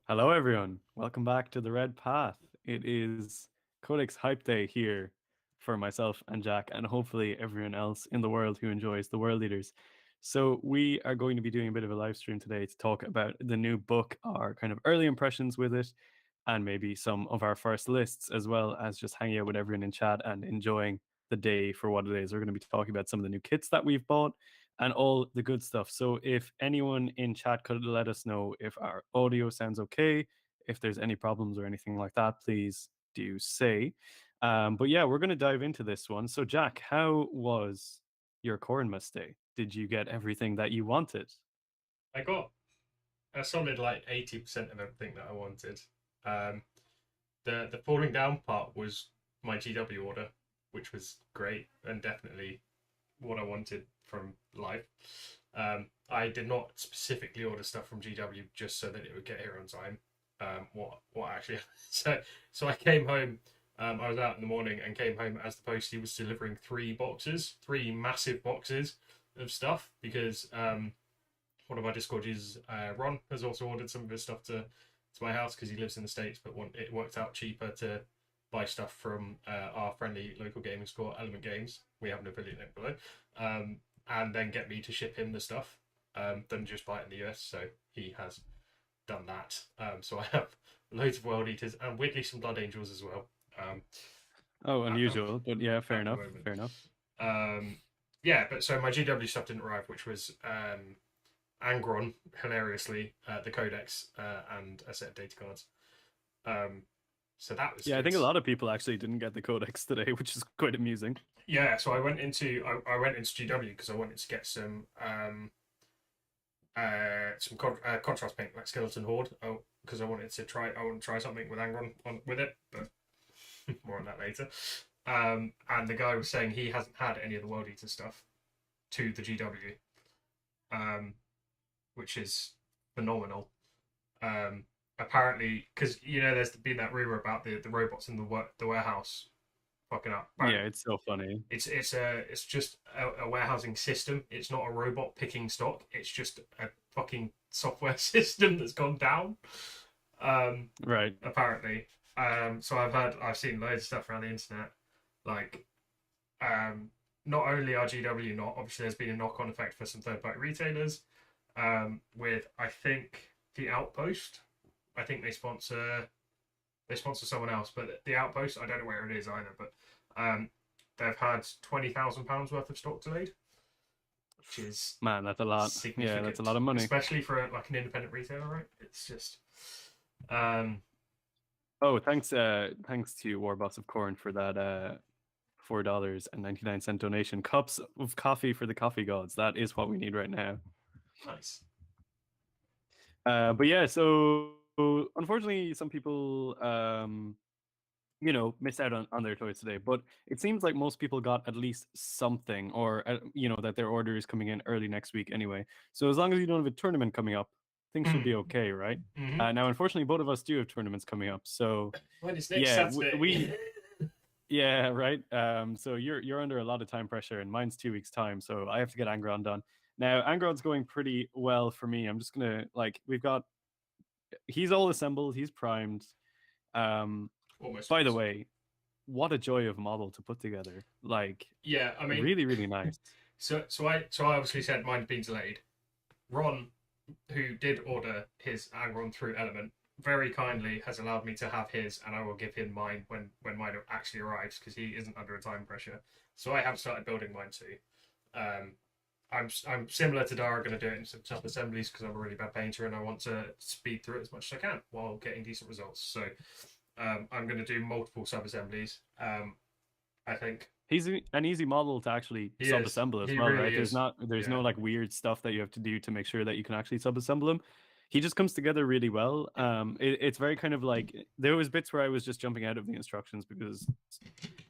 Hello, everyone. Welcome back to the Red Path. It is Codex Hype Day here for myself and Jack, and hopefully everyone else in the world who enjoys the World Leaders. So, we are going to be doing a bit of a live stream today to talk about the new book, our kind of early impressions with it, and maybe some of our first lists, as well as just hanging out with everyone in chat and enjoying the day for what it is. We're going to be talking about some of the new kits that we've bought and all the good stuff. So if anyone in chat could let us know if our audio sounds okay, if there's any problems or anything like that, please do say. But yeah, we're going to dive into this one. So Jack, how was your Khorne day? Did you get everything that you wanted? I got a solid like 80% of everything that I wanted. Um, the falling down part was my GW order, which was great and definitely what I wanted from life. I did not specifically order stuff from GW just so that it would get here on time. What actually so I came home. I was out in the morning and came home as the postie was delivering three massive boxes of stuff because one of my Discord users, Ron, has also ordered some of his stuff to my house because he lives in the States, but it worked out cheaper to buy stuff from our friendly local gaming store, Element Games. We have an affiliate link below, and then get me to ship him the stuff than just buy it in the US. So he has done that. So I have loads of World Eaters and weirdly some Blood Angels as well. Oh, At the, unusual, but yeah, fair at the enough. moment. Fair enough. Yeah, but so my GW stuff didn't arrive, which was Angron, hilariously, the Codex, and a set of data cards. Um, so that was Yeah, I good. think a lot of people actually didn't get the codex today, which is quite amusing. Yeah, so I went into GW because I wanted to get some contrast paint like Skeleton Horde. Oh, because I wanted to try something with Angron with it, but more on that later. And the guy was saying he hasn't had any of the World Eater stuff to the GW, which is phenomenal. Um, Apparently, because there's been that rumor about the robots in the warehouse fucking up. Yeah, it's so funny. It's just a warehousing system. It's not a robot picking stock. It's just a fucking software system that's gone down. Right. Apparently. So I've seen loads of stuff around the internet, like not only are GW not obviously there's been a knock on effect for some third party retailers, with I think the Outpost. I think they sponsor someone else, but the Outpost, I don't know where it is either, but they've had £20,000 worth of stock delayed, which is Man, that's a lot. Yeah, that's a significant, lot of money. especially for like an independent retailer, right? It's just um, Oh, thanks to Warboss of Corn for that $4.99 donation. Cups of coffee for the coffee gods. That is what we need right now. nice. But yeah, so unfortunately, some people missed out on their toys today. But it seems like most people got at least something, or that their order is coming in early next week anyway. So as long as you don't have a tournament coming up, things should be Mm. okay, right? Mm-hmm. Now, unfortunately, both of us do have tournaments coming up, so When is next yeah, Saturday? yeah, right. So you're under a lot of time pressure, and mine's 2 weeks time, so I have to get Angron done. Now, Angron's going pretty well for me. I'm just gonna he's all assembled, he's primed. Um, Almost by the always. way, what a joy of model to put together. Like, Yeah, I mean, really, really nice. so I obviously said mine's been delayed. Ron, who did order his Angron through Element, very kindly has allowed me to have his, and I will give him mine when mine actually arrives because he isn't under a time pressure. So I have started building mine too. Um, I'm similar to Dara, going to do it in some sub assemblies because I'm a really bad painter and I want to speed through it as much as I can while getting decent results. So I'm going to do multiple sub assemblies. I think He's an easy model to actually he is. sub-assemble as He well, right? really is. There's Yeah. no like weird stuff that you have to do to make sure that you can actually sub-assemble him. He just comes together really well. It's very kind of like there was bits where I was just jumping out of the instructions because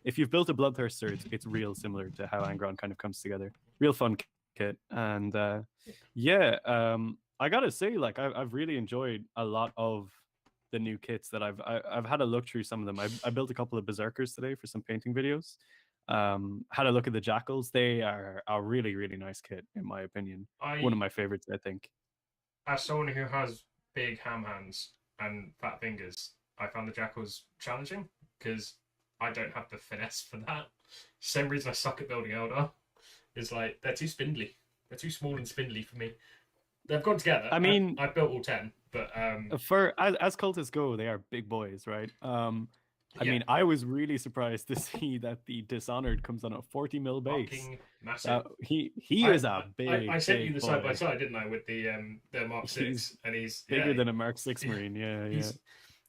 if you've built a Bloodthirster, it's real similar to how Angron kind of comes together. Real fun kit, and yeah, I gotta say, like I've really enjoyed a lot of the new kits that I've had a look through some of them. I built a couple of Berserkers today for some painting videos. Had a look at the Jakhals. They are a really, really nice kit, in my opinion. One of I my favorites, I think. as someone who has big ham hands, and fat fingers, I found the Jakhals challenging because I don't have the finesse for that. Same reason I suck at building Eldar is like they're too spindly. They're too small and spindly for me. They've gone together. I mean, I've built all 10, but for as cultists go, they are big boys, right? I yeah, mean, I was really surprised to see that the Dishonored comes on a 40 mil base. fucking massive. He is a big. I sent big you the boy. side by side, didn't I, with the Mark 6, and he's bigger than a Mark 6 Marine. Yeah,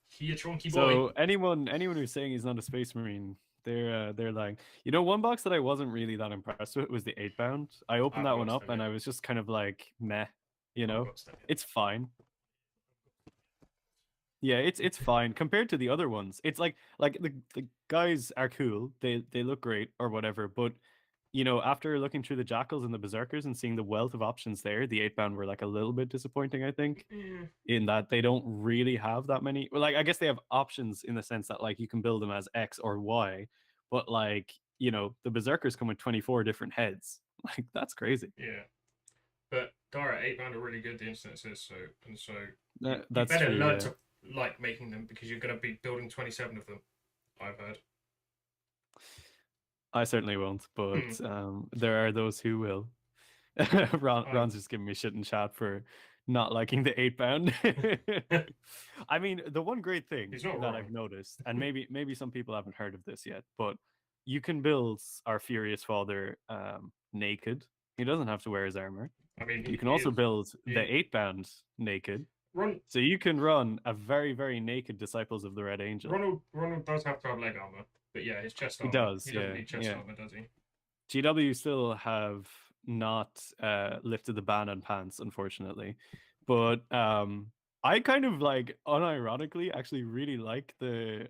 He a chunky boy. So anyone who's saying he's not a Space Marine, they're like, you know, one box that I wasn't really that impressed with was the Eightbound. I opened that one up and I was just kind of like, meh, you know, it's fine. Yeah, it's fine compared to the other ones. It's like the guys are cool. They look great or whatever, but you know, after looking through the Jakhals and the Berserkers and seeing the wealth of options there, the Eightbound were like a little bit disappointing, I think, in that they don't really have that many. Well, like, I guess they have options in the sense that like you can build them as X or Y, but like, you know, the Berserkers come with 24 different heads. Like, that's crazy. Yeah. But Dara, Eightbound are really good, the internet says so. And so that's you better true, learn to like making them because you're going to be building 27 of them, I've heard. I certainly won't, but there are those who will. Ron's just giving me shit in chat for not liking the Eightbound. I mean, the one great thing that I've noticed, and maybe some people haven't heard of this yet, but you can build our Furious Father naked. He doesn't have to wear his armor. I mean, you can also build the Eightbound naked. So you can run a very, very naked Disciples of the Red Angel. Ronald does have to have leg armor, but yeah, his chest armor. He does. He doesn't need chest armor, does he? GW still have not lifted the ban on pants, unfortunately, but I kind of like unironically actually really like the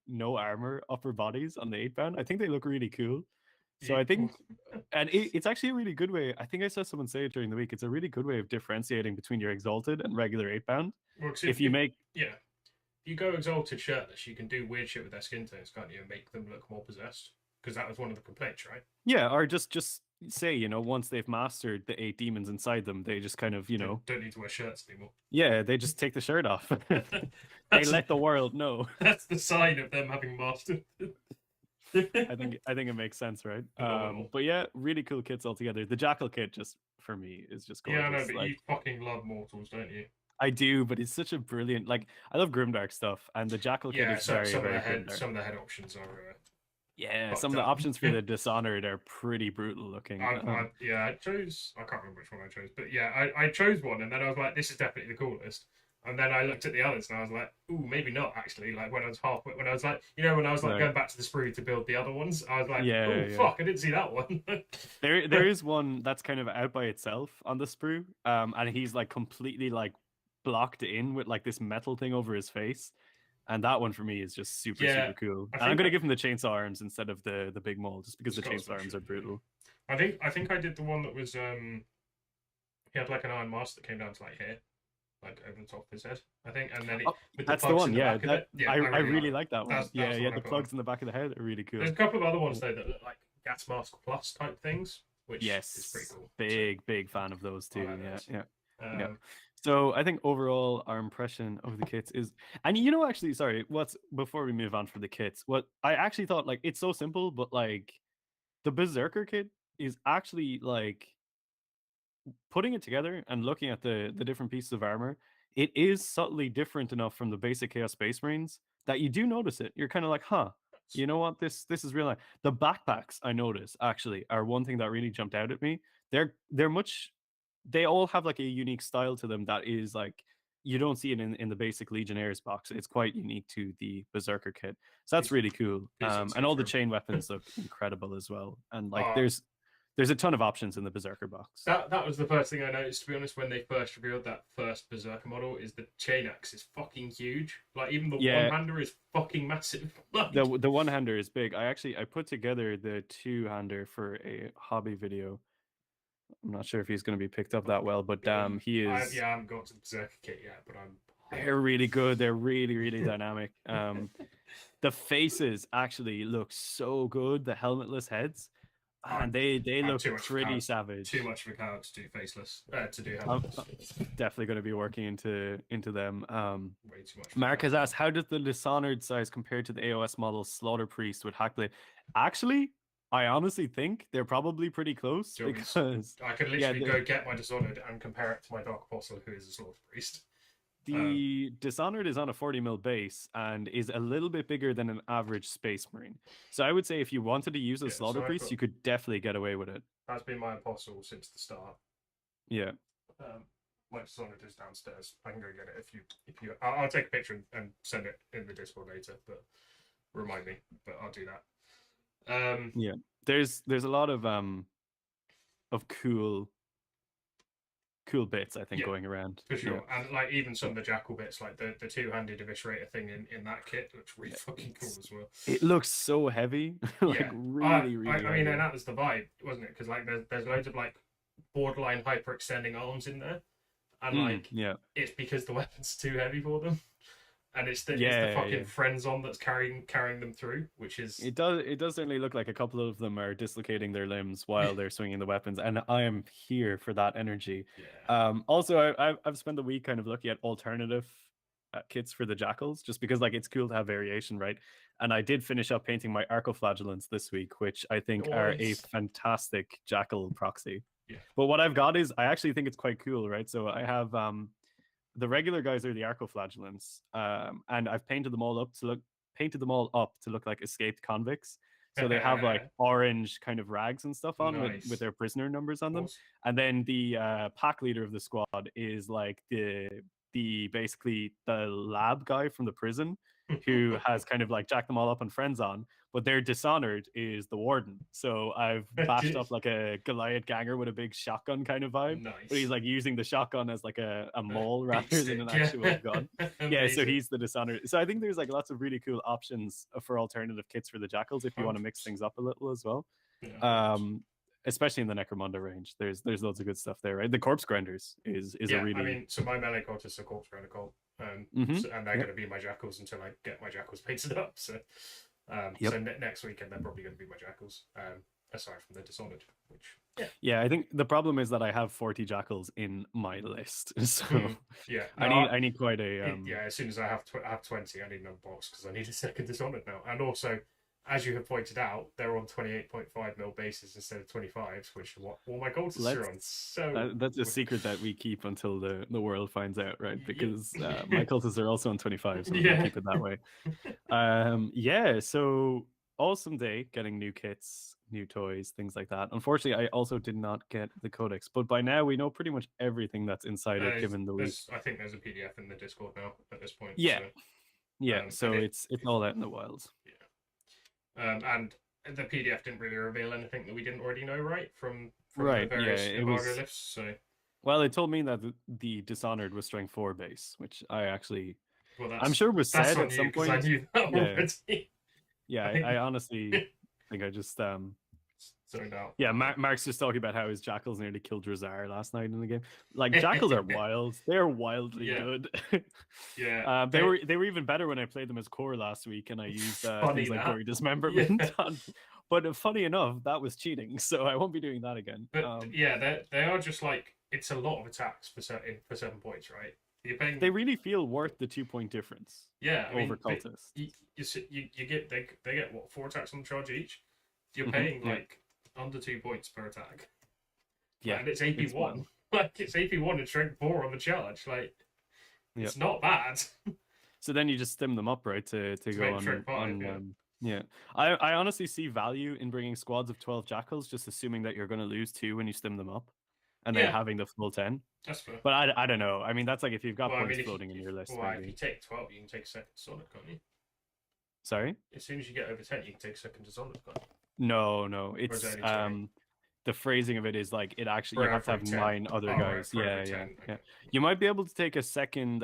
no armor upper bodies on the Eightbound. I think they look really cool. So I think, and it's actually a really good way. I think I saw someone say it during the week. It's a really good way of differentiating between your Exalted and regular Eightbound. Well, if you go Exalted shirtless, you can do weird shit with their skin tones, can't you, and make them look more possessed? Because that was one of the complaints, right? Yeah, or just say, you know, once they've mastered the 8 demons inside them, they just kind of, you know, don't need to wear shirts anymore. Yeah, they just take the shirt off. They let the world know. That's the sign of them having mastered. I think it makes sense, right? But yeah, really cool kits altogether. The Jackal kit, just for me, is just gorgeous. Yeah, I know, but you fucking love Mortals, don't you? I do, but it's such a brilliant. Like, I love Grimdark stuff, and the Jackal kit is very, very good. Some of the head options are. Yeah, some of the options for the Dishonored are pretty brutal looking. I chose. I can't remember which one I chose, but yeah, I chose one, and then I was like, "This is definitely the coolest." And then I looked at the others, and I was like, "Ooh, maybe not." Actually, like when I was like, when I was like going back to the sprue to build the other ones, I was like, fuck, I didn't see that one." there is one that's kind of out by itself on the sprue, and he's like completely like blocked in with like this metal thing over his face. And that one for me is just super cool. And I'm gonna give him the chainsaw arms instead of the big mole, just because the chainsaw arms are brutal. I think I did the one that was he had like an iron mask that came down to like here, like over the top of his head, I think, and then that's the one. Yeah, I really like that one. The plugs in the back of the head are really cool. There's a couple of other ones though that look like gas mask plus type things, which is pretty cool. Big fan of those too. Yeah. So I think overall our impression of the kits is, and you know, actually, sorry, before we move on for the kits, what I actually thought, like, it's so simple, but like the Berserker kit is actually like putting it together and looking at the different pieces of armor, it is subtly different enough from the basic Chaos Space Marines that you do notice it. You're kind of like, huh, you know what, this is real life. The backpacks I notice actually are one thing that really jumped out at me. They all have like a unique style to them that is like you don't see it in the basic Legionnaires box. It's quite unique to the Berserker kit, so that's really cool. And all the chain weapons look incredible as well. And like there's a ton of options in the Berserker box. That was the first thing I noticed, to be honest, when they first revealed that first Berserker model. Is the chain axe is fucking huge. Like even the one-hander is fucking massive. The one-hander is big. I put together the two-hander for a hobby video. I'm not sure if he's going to be picked up that well, but he is. I haven't got to the Berserker kit yet, but They're really good. They're really, really dynamic. The faces actually look so good. The helmetless heads. And they I'm look too much of a pretty coward. savage. Too much of a coward to do faceless. To do I'm helmets. definitely going to be working into them. Way too much. Mark has asked, how does the Dishonored size compare to the AOS model Slaughter Priest with Hackblade? Actually, I honestly think they're probably pretty close because I could literally go get my Dishonored and compare it to my Dark Apostle, who is a Slaughter Priest. The Dishonored is on a 40 mil base and is a little bit bigger than an average Space Marine. So I would say if you wanted to use a Slaughter Priest, you could definitely get away with it. That's been my Apostle since the start. Yeah. My Dishonored is downstairs. I can go get it if you. I'll take a picture and send it in the Discord later, but remind me. But I'll do that. Yeah. There's a lot of cool bits, I think, going around. For sure. Yeah. And like even some of the Jackal bits, like the two-handed eviscerator thing in that kit looks really fucking cool as well. It looks so heavy. Like really I mean, and that was the vibe, wasn't it? Because like there's loads of like borderline hyperextending arms in there. And like it's because the weapon's too heavy for them. And it's the fucking friends on that's carrying them through, which is it does certainly look like a couple of them are dislocating their limbs while they're swinging the weapons, and I am here for that energy. Also, I've spent the week kind of looking at alternative kits for the Jakhals, just because like it's cool to have variation, right? And I did finish up painting my Arcoflagellants this week, which I think are a fantastic Jackal proxy. But what I've got is I actually think it's quite cool, right? So I have the regular guys are the Arcoflagellants, and I've painted them all up to look like escaped convicts. So they have like orange kind of rags and stuff on with their prisoner numbers on them. And then the pack leader of the squad is like the basically the lab guy from the prison who has kind of like jacked them all up and friends on, but their Dishonored is the warden. So I've bashed up like a Goliath ganger with a big shotgun kind of vibe. Nice. But he's like using the shotgun as like a maul rather than an actual gun. Yeah, so he's the Dishonored. So I think there's like lots of really cool options for alternative kits for the Jakhals if you want to mix things up a little as well. Especially in the Necromunda range, there's loads of good stuff there, right? The Corpse Grinders is a really. I mean, so my melee cult is a Corpse Grinder cult, and they're going to be my Jakhals until I get my Jakhals painted up. So, so next weekend they're probably going to be my Jakhals, aside from the Dishonored, which. Yeah, I think the problem is that I have 40 Jakhals in my list, so I need quite a. As soon as I have 20, I need another box because I need a second Dishonored now, and also. As you have pointed out, they're on 28.5 mil bases instead of 25s, which is what all my cultists are on. So that's a secret that we keep until the world finds out, right? Because my cultists are also on 25, so we'll keep it that way. So awesome day getting new kits, new toys, things like that. Unfortunately, I also did not get the Codex, but by now we know pretty much everything that's inside it, given the week. I think there's a PDF in the Discord now at this point. So it's all out in the wild. And the PDF didn't really reveal anything that we didn't already know, right? From the various embargo lists. So, well, it told me that the Dishonored was strength 4 base, which I actually, I'm sure was said at some point. I knew that already. I honestly think I just zoned out. Yeah, Mark's just talking about how his Jakhals nearly killed Razar last night in the game. Like Jakhals are wild; they're wildly good. They were even better when I played them as core last week, and I used things like Gory Dismemberment. But funny enough, that was cheating, so I won't be doing that again. But they are just like it's a lot of attacks for 7 points, right? They really feel worth the 2-point difference. Over cultists. You get they get what 4 attacks on charge each. You're paying like under 2 points per attack. And it's AP1. Like it's AP1 and strength 4 on the charge. Like it's not bad. So then you just stim them up, right? To go on. I honestly see value in bringing squads of 12 Jakhals, just assuming that you're going to lose 2 when you stim them up, and then having the full 10. That's fair. But I don't know. I mean, that's like if you've got points floating in your list. If you take 12, you can take second Dishonored, can't you? Sorry? As soon as you get over 10, you can take second Dishonored, can't you? No. It's the phrasing of it is like it actually you have to have 9 other guys. Yeah. You might be able to take a second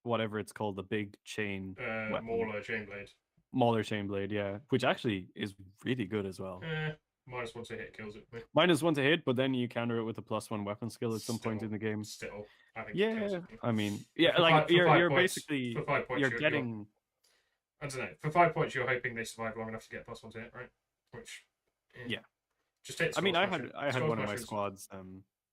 whatever it's called, the big chain Mauler Chainblade. Mauler Chainblade, yeah. Which actually is really good as well. -1 to hit kills it. -1 to hit, but then you counter it with a +1 weapon skill at some point in the game. Still, I think. I mean, like you're basically for 5 points, you're getting. I don't know. For 5 points, you're hoping they survive long enough to get +1 to hit, right? Which Yeah. Just take I mean, skull smashing. I had Skull one of my smashers. squads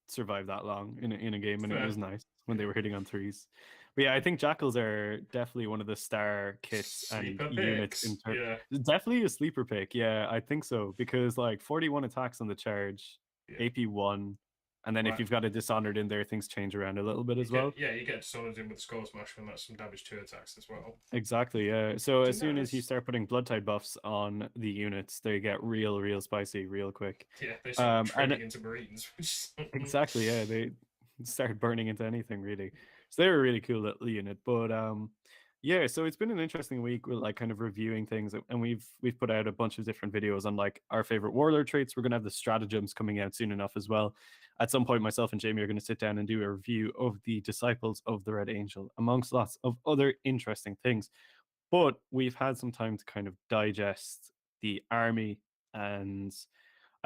survive that long in a game, and it Fair. was nice when they were hitting on threes. But yeah, I think Jakhals are definitely one of the star kits and Sleeper units picks. Yeah. definitely a sleeper pick. Yeah, I think so because like 41 attacks on the charge, Yeah. AP 1, and then if Right. you've got a Dishonored in there, things change around a little bit You as well. get you get Dishonored in with Skull Smasher, and that's some damage 2 attacks as well. Exactly, yeah. So as Didn't soon that as you start putting blood type buffs on the units, they get real spicy real quick. yeah, they start And trading into Marines. exactly, yeah, they started burning into anything really. So they were a really cool little unit. But yeah, so it's been an interesting week with like kind of reviewing things, and we've put out a bunch of different videos on like our favorite warlord traits. We're gonna have the stratagems coming out soon enough as well. At some point, myself and Jamie are going to sit down and do a review of the disciples of the Red Angel, amongst lots of other interesting things. But we've had some time to kind of digest the army, and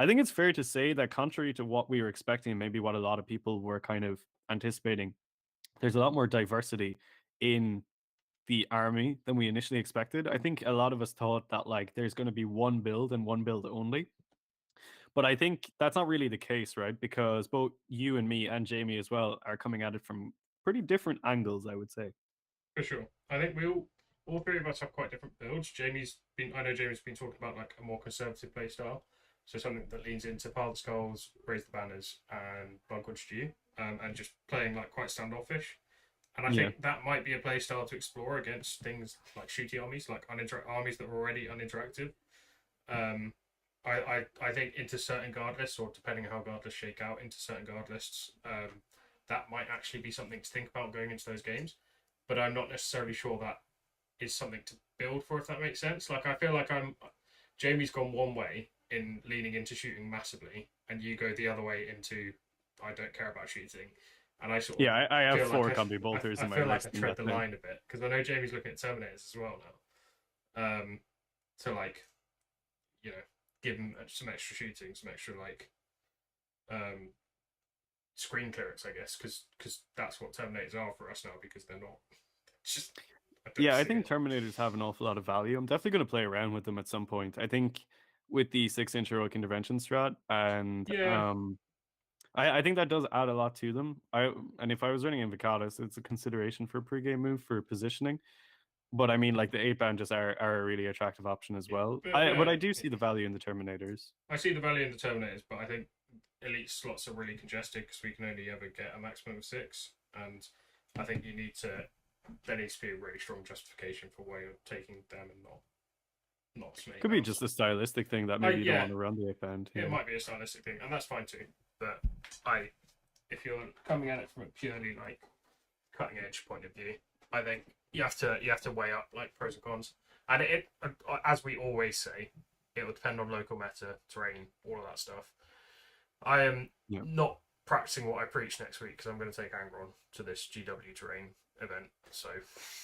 I think it's fair to say that contrary to what we were expecting, maybe what a lot of people were kind of anticipating, there's a lot more diversity in the army than we initially expected. I think a lot of us thought that like there's going to be one build and one build only. But I think that's not really the case, right? Because both you and me and Jamie as well are coming at it from pretty different angles, I would say. For sure. I think all three of us have quite different builds. I know Jamie's been talking about like a more conservative play style. So something that leans into pile the skulls, raise the banners, and bloodgood stew, and just playing like quite standoffish. And I Yeah. think that might be a play style to explore against things like shooty armies, like armies that are already uninteractive. Um, I think into certain guard lists, or depending on how guard lists shake out, into certain guard lists, that might actually be something to think about going into those games. But I'm not necessarily sure that is something to build for, if that makes sense. Like I feel like Jamie's gone one way in leaning into shooting massively, and you go the other way into I don't care about shooting. And I sort of Yeah, I have feel like four combi bolters I in my feel like list, I and tread that's the it. line a bit because I know Jamie's looking at Terminators as well now. To like, you know, give him some extra shooting, some extra like um, screen clearance, I guess, because that's what Terminators are for us now because they're not. It's just I don't Yeah, I see think it. Terminators have an awful lot of value. I'm definitely going to play around with them at some point. I think with the 6-inch heroic intervention strat, and Yeah, I think that does add a lot to them. And if I was running Invocatus, it's a consideration for a pregame move for positioning. But I mean, like the 8-bound just are a really attractive option as yeah, well. But yeah. I do see the value in the Terminators. I see the value in the Terminators, but I think elite slots are really congested because we can only ever get a maximum of 6, and I think you need to. There needs to be a really strong justification for why you're taking them and not some 8 Could be bounds. just a stylistic thing that maybe you don't Yeah, want to run the 8-bound. it Yeah. might be a stylistic thing, and that's fine too. But if you're coming at it from a purely like cutting edge point of view, I think you have to weigh up like pros and cons, and as we always say, it will depend on local meta, terrain, all of that stuff. I am Yeah. not practicing what I preach next week because I'm going to take Angron to this GW terrain event. So,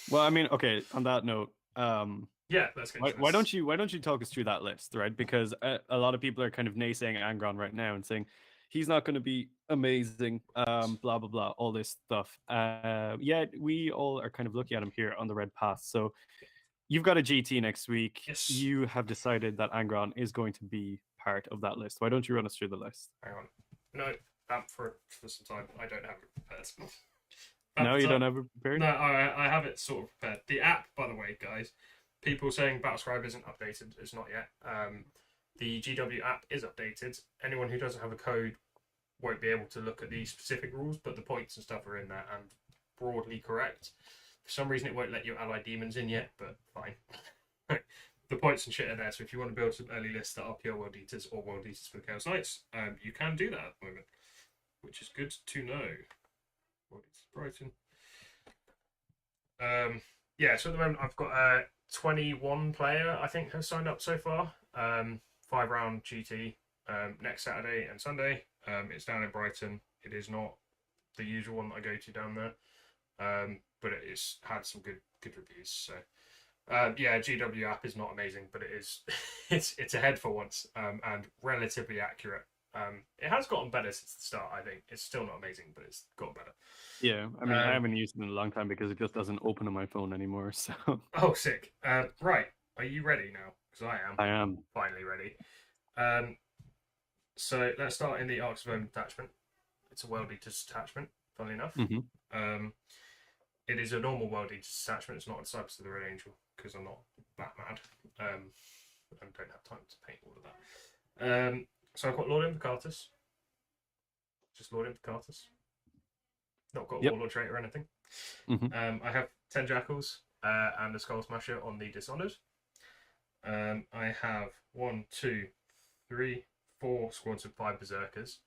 Well, I mean, okay. On that note, yeah, let's get into why this. don't you talk us through that list, right? Because a lot of people are kind of naysaying Angron right now and saying he's not going to be amazing, blah blah blah, all this stuff. Yet we all are kind of looking at him here on the red path. So you've got a GT next week. Yes. You have decided that Angron is going to be part of that list. Why don't you run us through the list? Hang on. No, for some time. I don't have it prepared. No, you don't have it prepared? No, I have it sort of prepared. The app, by the way, guys, people saying Battlescribe isn't updated. It's not yet. The GW app is updated. Anyone who doesn't have a code won't be able to look at the specific rules, but the points and stuff are in there and broadly correct. For some reason, it won't let you ally demons in yet, but fine. The points and shit are there, so if you want to build some early lists that are pure World Eaters or World Eaters for the Chaos Knights, you can do that at the moment, which is good to know. World Eaters Brighton. Yeah, so at the moment I've got a 21 player, I think, has signed up so far. 5-round GT next Saturday and Sunday. It's down in Brighton. It is not the usual one that I go to down there, but it has had some good reviews. So yeah, GW app is not amazing, but it is it's ahead for once, and relatively accurate. It has gotten better since the start. I think it's still not amazing, but it's gotten better. Yeah, I mean, I haven't used it in a long time because it just doesn't open on my phone anymore. So Oh, sick. Right, are you ready now? Because I am I am. finally ready. So let's start in the Arcs of Omen detachment. It's a World Eaters detachment, funnily enough. It is a normal World Eaters detachment. It's not a Disciples of the Red Angel, because I'm not that mad. I don't have time to paint all of that. So I've got Lord Invocatus. Just Lord Invocatus. Not got a Warlord trait or anything. I have 10 Jakhals and a Skull Smasher on the Dishonored. I have 1, 2, 3, 4 squads of 5 Berserkers.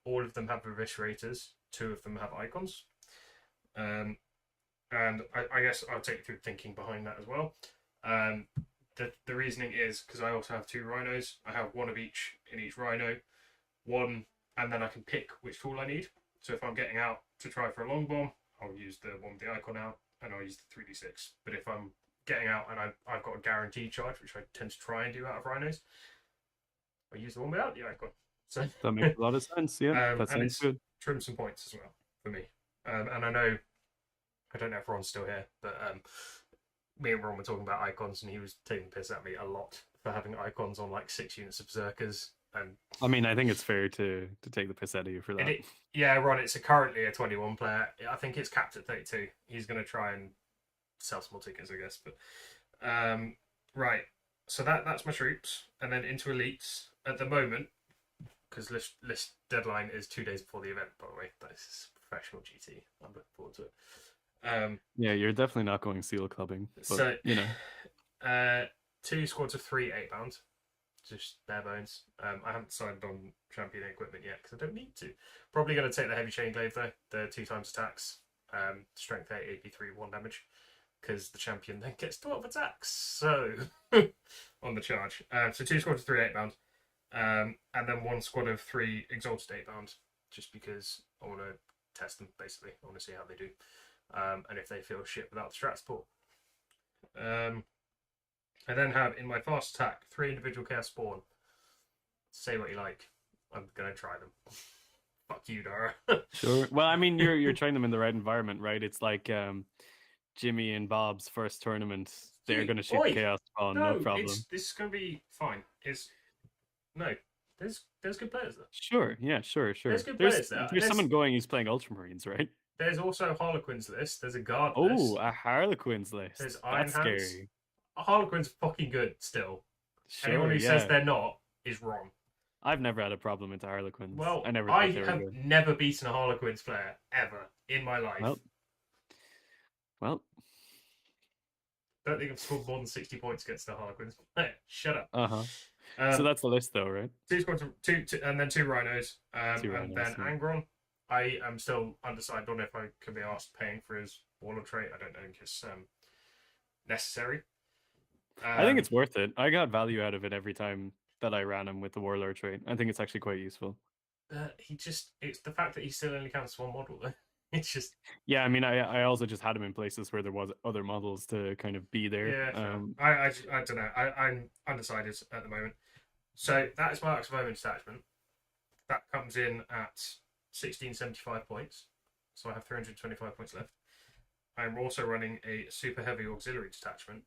All of them have Eviscerators. 2 of them have Icons. And I guess I'll take you through thinking behind that as well. The reasoning is because I also have 2 Rhinos. I have 1 of each in each Rhino. And then I can pick which tool I need. So if I'm getting out to try for a long bomb, I'll use the one with the icon out, and I'll use the 3d6. But if I'm getting out and I've got a guaranteed charge, which I tend to try and do out of Rhinos, I use the one without the icon. So that makes a lot of sense. Yeah, that and sounds good. Trim some points as well for me. And I don't know if Ron's still here, but me and Ron were talking about icons, and he was taking the piss at me a lot for having icons on like 6 units of Berserkers. And I mean, I think it's fair to take the piss out of you for that. Yeah, Ron, it's currently a 21 player. I think it's capped at 32. He's going to try and sell some more tickets, I guess. But right, so that's my troops, and then into elites at the moment, because list deadline is 2 days before the event. By the way, that's professional GT. I'm looking forward to it. Yeah, you're definitely not going seal clubbing, but so you know, 2 squads of 3 8-bound. Just bare bones. I haven't decided on champion equipment yet because I don't need to. Probably going to take the heavy chain glaive though. The 2 times attacks, strength 8, AP3, 1 damage, because the champion then gets 12 attacks. So on the charge. So 2 squads of 3 8-bound, and then 1 squad of 3 exalted 8-bound, just because I want to test them. Basically, I want to see how they do, and if they feel shit without the strat support. I then have in my fast attack 3 individual chaos spawn. Say what you like. I'm gonna try them. Fuck you, Dara. Sure. Well, I mean, you're trying them in the right environment, right? It's like Jimmy and Bob's first tournament. They're gonna shoot chaos spawn, no problem. This is gonna be fine. There's good players there. Sure. Yeah. Sure. There's good players there. There's someone going who's playing Ultramarines, right? There's also a Harlequins list. There's a guard list. list. Oh, a Harlequins list. There's Iron That's Hands. Scary. Harlequin's fucking good still. Sure, anyone who says they're not is wrong. I've never had a problem with the Harlequins. Well, I have never beaten a Harlequins player ever in my life. Well, don't think I've scored more than 60 points against the Harlequins. Shut up. So that's the list, though, right? 2 squads, two, and then 2 Rhinos, and then Angron. I am still undecided on if I can be asked paying for his Warlord trait. I don't think it's necessary. I think it's worth it. I got value out of it every time that I ran him with the Warlord trait. I think it's actually quite useful. It's the fact that he still only counts 1 model, though. It's just... Yeah, I mean, I also just had him in places where there was other models to kind of be there. Yeah, I don't know. I'm undecided at the moment. So that is my Arcs of Omen detachment. That comes in at 1675 points. So I have 325 points left. I'm also running a super heavy auxiliary detachment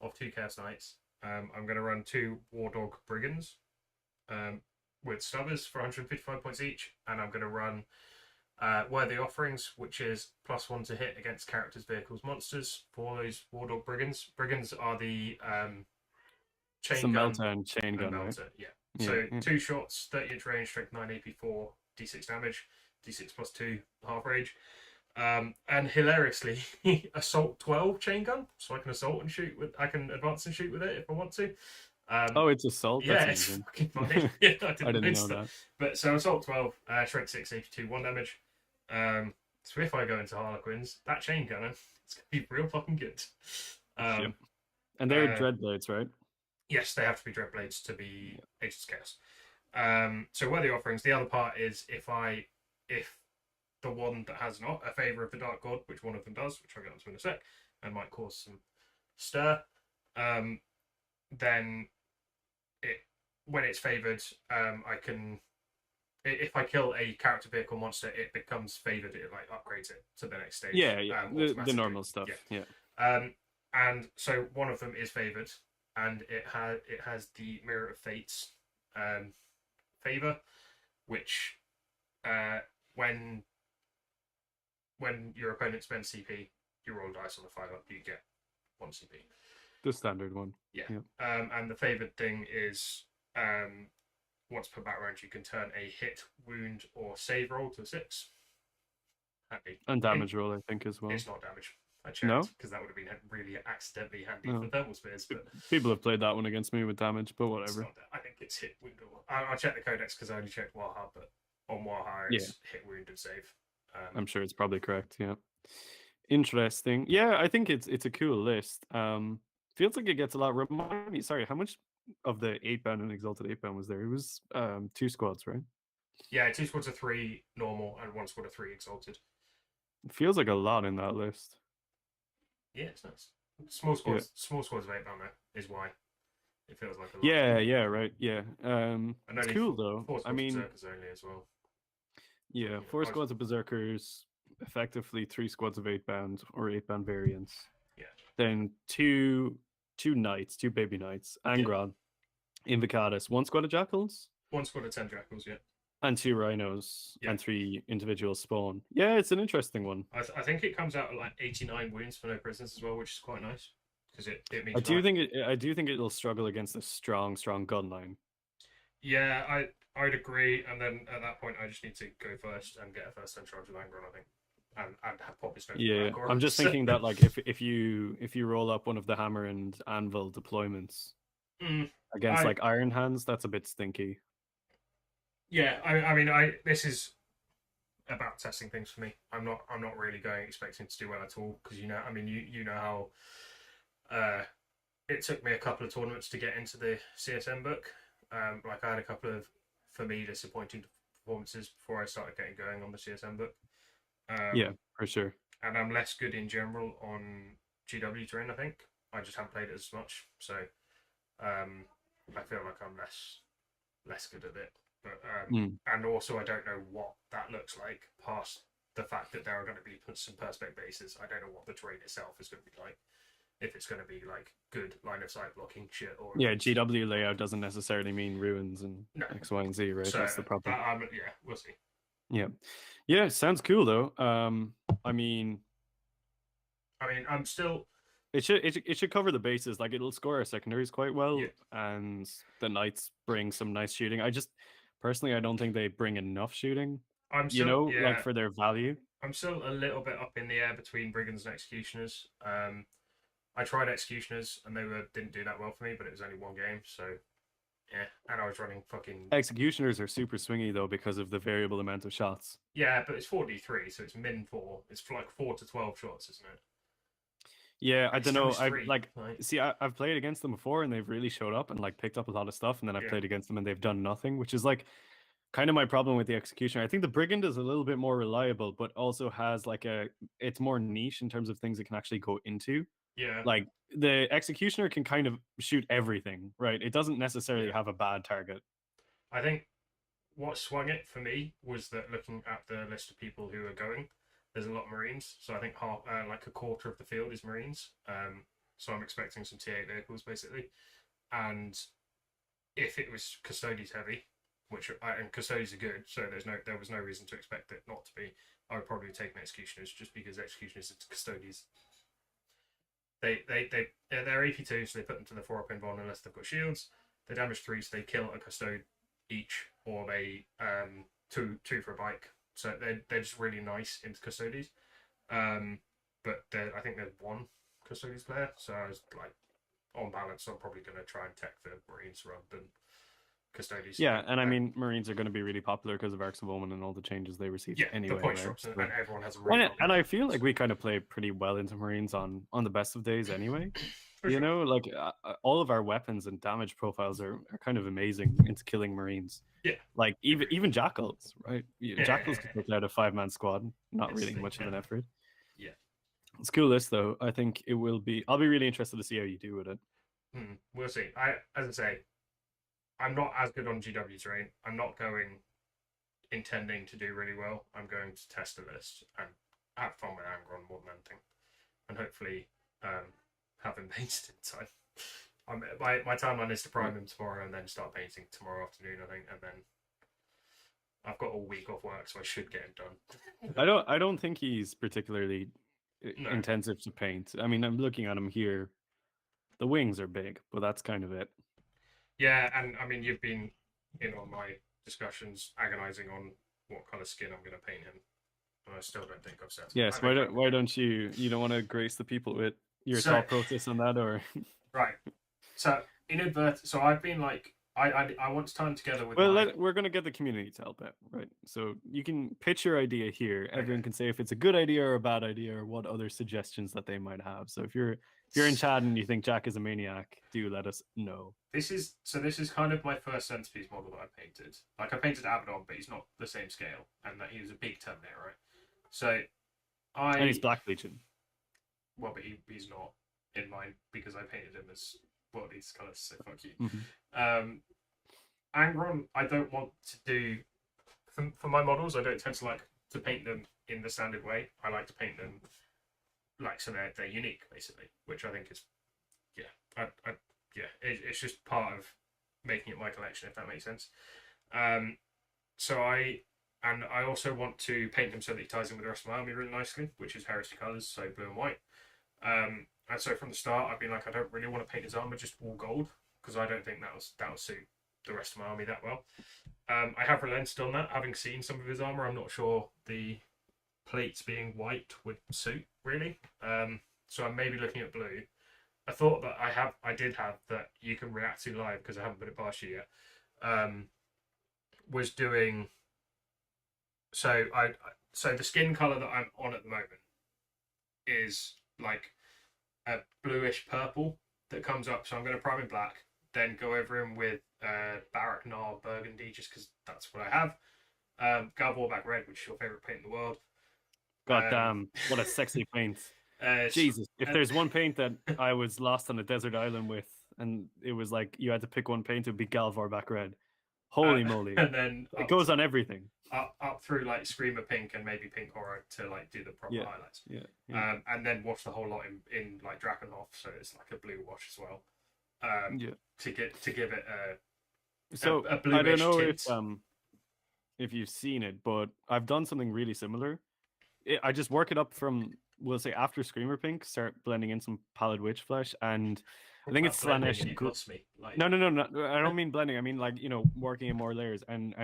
of 2 Chaos Knights. I'm going to run 2 War Dog Brigands with Stubbers for 155 points each, and I'm going to run Worthy Offerings, which is +1 to hit against characters, vehicles, monsters for those War Dog Brigands. Brigands are the chain gun. Melter and chain gun, melter, right? Yeah. So 2 shots, 30-inch range, strength 9, AP4, D6 damage, D6 +2, half rage. And hilariously, assault 12 chain gun, so I can assault and shoot with. I can advance and shoot with it if I want to. It's assault. Yeah, it's fucking funny. Yeah, I didn't know that. But so assault 12, strength 6, AP2, 1 damage. So if I go into Harlequins, that chain gunner, it's gonna be real fucking good. And they're Dreadblades, right? Yes, they have to be Dreadblades to be Agents of Chaos. So Worthy Offerings. The other part is if the one that has not a favour of the Dark God, which one of them does, which I'll get onto in a sec, and might cause some stir, then when it's favoured, I can, if I kill a character, vehicle, monster, it becomes favoured. It like upgrades it to the next stage. Yeah, the normal stuff. Yeah. And so one of them is favoured, and it has the Mirror of Fate's favor, which when your opponent spends CP, you roll dice on the 5-up, you get 1 CP. The standard one. Yeah. Yep. And the favored thing is once per battle round, you can turn a hit, wound, or save roll to a 6. Handy. And damage roll, I think, as well. It's not damage. I No? checked because that would have been really accidentally handy No. for thermal spears. But People have played that one against me with damage, but it's whatever. not I think it's hit, wound, or I'll check the Codex because I only checked Warha, but on Warha it's hit, wound, and save. I'm sure it's probably correct. Yeah. Interesting. Yeah, I think it's a cool list. Feels like it gets a lot. Remind me, sorry, how much of the 8-bound and exalted 8-bound was there? It was 2 squads, right? Yeah, 2 squads of 3 normal and 1 squad of 3 exalted. It feels like a lot in that list. Yeah, it's nice. Small squads of 8-bound though is why it feels like a lot. Yeah, right. Yeah. And It's only cool though. 4 squads I mean, berserkers only as well. yeah, 4 squads of berserkers, effectively 3 squads of 8-bound or 8-bound variants. Yeah. Then two knights, 2 baby knights, Angron, Invocatus, 1 squad of Jakhals, 1 squad of 10 Jakhals, yeah. and 2 rhinos, and 3 individual spawn. Yeah, it's an interesting one. I think it comes out at like 89 wounds for no prisoners as well, which is quite nice because it means. I do think it'll struggle against a strong gun line. Yeah, I'd agree, and then at that point I just need to go first and get a first turn charge with Angron, I think, and have pop his. Yeah, I'm just thinking that like if you roll up one of the hammer and anvil deployments against like Iron Hands, that's a bit stinky. Yeah, I mean, this is about testing things for me. I'm not really going expecting to do well at all because you know how it took me a couple of tournaments to get into the CSM book. Like I had a couple of, for me, disappointing performances before I started getting going on the CSM book. Yeah, for sure. And I'm less good in general on GW terrain. I think I just haven't played it as much, so I feel like I'm less good at it. But and also I don't know what that looks like past the fact that there are going to be some perspex bases. I don't know what the terrain itself is going to be like. If it's going to be like good line of sight blocking shit, or GW layout doesn't necessarily mean ruins and X, Y, and Z, right? So, that's the problem. We'll see. Yeah, sounds cool though. I mean, I'm still. It should cover the bases. Like it'll score our secondaries quite well, and the knights bring some nice shooting. I just personally, I don't think they bring enough shooting. Like for their value. I'm still a little bit up in the air between brigands and executioners. I tried executioners and they didn't do that well for me, but it was only 1 game, so yeah. And I was running fucking. Executioners are super swingy though because of the variable amount of shots. Yeah, but it's 4d3, so it's min 4. It's like 4 to 12 shots, isn't it? Yeah, I don't know. I've played against them before, and they've really showed up and like picked up a lot of stuff. And then I've played against them, and they've done nothing, which is like kind of my problem with the executioner. I think the brigand is a little bit more reliable, but also has like it's more niche in terms of things it can actually go into. Yeah. Like the executioner can kind of shoot everything, right? It doesn't necessarily have a bad target. I think what swung it for me was that looking at the list of people who are going, there's a lot of Marines. So I think like a quarter of the field is Marines. So I'm expecting some T8 vehicles basically. And if it was Custodies heavy, and Custodies are good, so there was no reason to expect it not to be, I would probably take Executioners just because Executioners and Custodies. They're AP2, so they put them to the 4-up invuln unless they've got shields. They damage 3, so they kill a custode each, or they 2 for a bike. So they're just really nice into custodies. But I think there's 1 custodies player, so I was like, on balance, I'm probably going to try and tech the Marines rather than custodies. Yeah, and I mean, Marines are going to be really popular because of Arcs of Omen and all the changes they received anyway. The point drops, and everyone has a really and I feel like we kind of play pretty well into Marines on the best of days anyway. Like all of our weapons and damage profiles are kind of amazing into killing Marines. Yeah. Like even Jakhals, right? Jakhals can take out a 5-man squad, not really much of an effort. Yeah. It's cool list though. I think it will be. I'll be really interested to see how you do with it. We'll see. As I say, I'm not as good on GW terrain. I'm not going intending to do really well. I'm going to test the list and have fun with Angron more than anything, and hopefully have him painted in time. My timeline is to prime him tomorrow and then start painting tomorrow afternoon, I think, and then I've got a week off work, so I should get him done. I don't think he's particularly No. intensive to paint. I mean, I'm looking at him here. The wings are big, but that's kind of it. Yeah, and I mean, you've been in on my discussions, agonizing on what kind of skin I'm going to paint him, and I still don't think I've said. Yes. Why don't you don't want to grace the people with your thought process on that, or right? So so I've been like, I want to time together with. Well, we're going to get the community to help out, right? So you can pitch your idea here. Everyone can say if it's a good idea or a bad idea, or what other suggestions that they might have. So if you're in chat and you think Jack is a maniac, do let us know. This is kind of my first centerpiece model that I painted. Like I painted Abaddon, but he's not the same scale, and that he was a big Terminator, right? So and he's black bleaching. Well, but he's not in mine because I painted him as well these colours. So fuck you. Mm-hmm. Angron, I don't want to do for my models. I don't tend to like to paint them in the standard way. I like to paint them like so they're unique, basically, which I think is it's just part of making it my collection, if that makes sense. So I also want to paint him so that he ties in with the rest of my army really nicely, which is heresy colours, so blue and white. And so from the start, I've been like, I don't really want to paint his armor just all gold because I don't think that'll suit the rest of my army that well. I have relented on that, having seen some of his armor. I'm not sure the plates being white would suit really. So I'm maybe looking at blue. A thought that I did have that you can react to live because I haven't put it past you yet. Was doing so the skin color that I'm on at the moment is like a bluish purple that comes up. So I'm going to prime in black, then go over him with Barrack Nar Burgundy, just because that's what I have. Galvorback Red, which is your favorite paint in the world. God damn, what a sexy paint. Jesus, if there's one paint that I was lost on a desert island with, and it was like you had to pick one paint, it would be Galvorback Red. Holy moly! And then it goes on everything. Up through like Screamer Pink and maybe Pink Horror to like do the proper highlights. Yeah. And then wash the whole lot in like Drakenhof, so it's like a blue wash as well. To give it a bluish I don't know tint. if you've seen it, but I've done something really similar. I just work it up from, we'll say, after Screamer Pink, start blending in some Pallid Witch Flesh, and I think it's Slanesh. No, I don't mean blending. I mean like working in more layers, and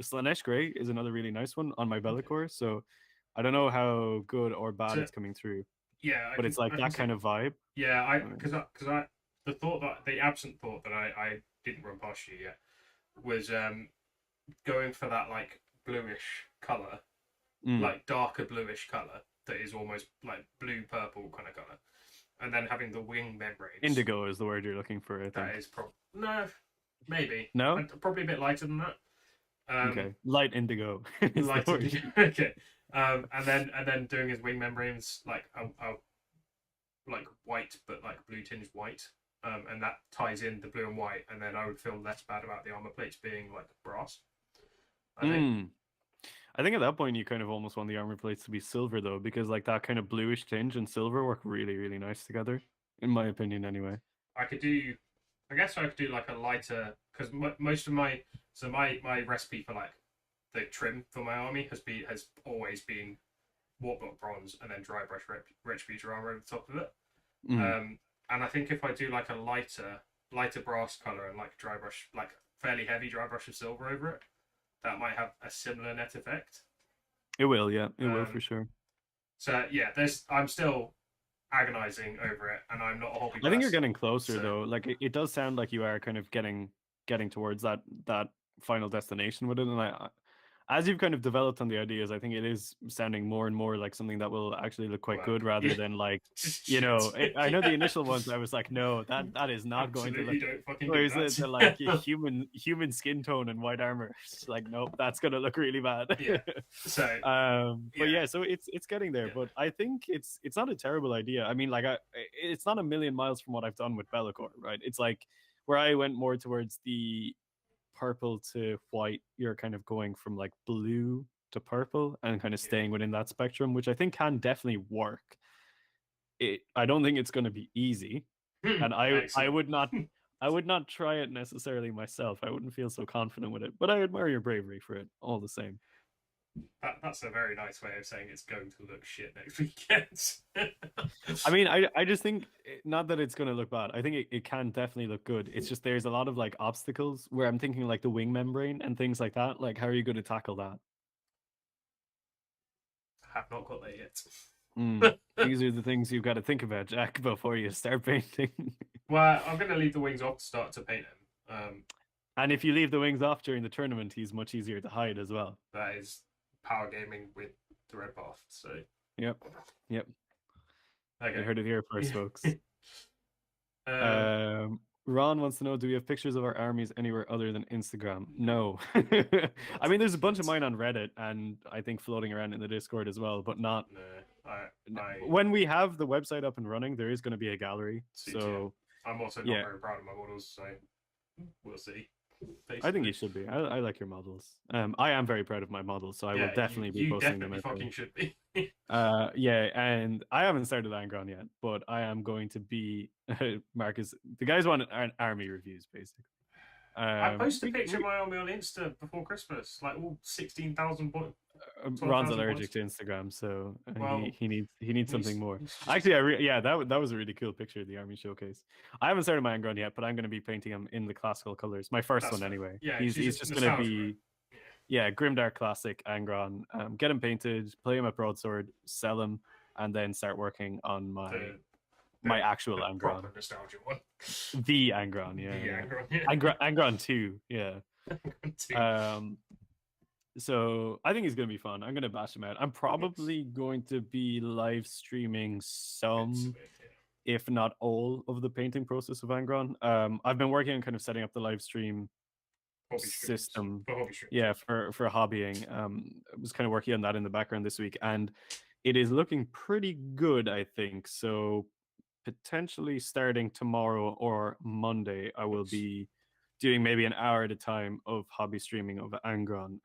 Slanesh Grey is another really nice one on my Bellicor. So I don't know how good or bad it's coming through. Yeah, but it's like that kind of vibe. Yeah, the absent thought that I didn't run past you yet was going for that like bluish color, like darker bluish color that is almost like blue purple kind of color, and then having the wing membranes. Indigo is the word you're looking for. I think that is maybe no, probably a bit lighter than that. Okay, light indigo. Light indigo. Okay, and then doing his wing membranes like like white but like blue tinged white, and that ties in the blue and white, and then I would feel less bad about the armor plates being like brass. I think at that point you kind of almost want the armor plates to be silver though, because like that kind of bluish tinge and silver work really, really nice together, in my opinion. Anyway, I guess I could do like a lighter, because most of my recipe for like the trim for my army has always been Wartblock bronze and then dry brush Retributor armor over the top of it. And I think if I do like a lighter brass color and like dry brush, like fairly heavy dry brush of silver over it, that might have a similar net effect. It will, yeah, it will for sure. So yeah, I'm still agonizing over it, and I'm not a hobby. I think you're getting closer though. Like it does sound like you are kind of getting towards that final destination with it, and as you've kind of developed on the ideas, I think it is sounding more and more like something that will actually look quite good, rather than like, I know the initial ones I was like, no, that is not going to look. The like human skin tone and white armor. It's like, nope, that's gonna look really bad. Yeah. So, but yeah, so it's getting there. Yeah. But I think it's not a terrible idea. I mean, like, it's not a million miles from what I've done with Bellicor, right? It's like where I went more towards the purple to white, you're kind of going from like blue to purple and kind of staying within that spectrum, which I think can definitely work. I don't think it's going to be easy, and I Excellent. would not try it necessarily myself. I wouldn't feel so confident with it, but I admire your bravery for it all the same. That's a very nice way of saying it's going to look shit next weekend. I mean, I just think not that it's going to look bad. I think it can definitely look good. It's just there's a lot of like obstacles where I'm thinking like the wing membrane and things like that. Like, how are you going to tackle that? Have not got there yet. These are the things you've got to think about, Jack, before you start painting. Well, I'm going to leave the wings off to start to paint him. And if you leave the wings off during the tournament, he's much easier to hide as well. That is power gaming with the red path. So. Yep. Okay. You heard it here first, folks. Ron wants to know: do we have pictures of our armies anywhere other than Instagram? No. I mean, there's a bunch of mine on Reddit, and I think floating around in the Discord as well, but not. No. When we have the website up and running, there is going to be a gallery. So I'm also not very proud of my models, so we'll see. Basically. I think you should be. I like your models. I am very proud of my models, so I will definitely be posting them. You fucking should be. And I haven't started Angron yet, but I am going to be Marcus. The guys want army reviews, basically. I posted a picture of my army on Insta before Christmas, like all 16,000 points. Ron's allergic to Instagram, so he needs something more. Actually, that was a really cool picture of the army showcase. I haven't started my Angron yet, but I'm going to be painting him in the classical colors. My first one, anyway. Yeah, he's just going to be, Grimdark Classic Angron. Get him painted, play him at broadsword, sell him, and then start working on my actual Angron. Nostalgia one. The Angron, Angron 2, yeah. So I think he's going to be fun. I'm going to bash him out. I'm probably going to be live streaming some, if not all, of the painting process of Angron. I've been working on kind of setting up the live stream system. For hobbying. I was kind of working on that in the background this week, and it is looking pretty good, I think. So potentially starting tomorrow or Monday, I will be doing maybe an hour at a time of hobby streaming of Angron.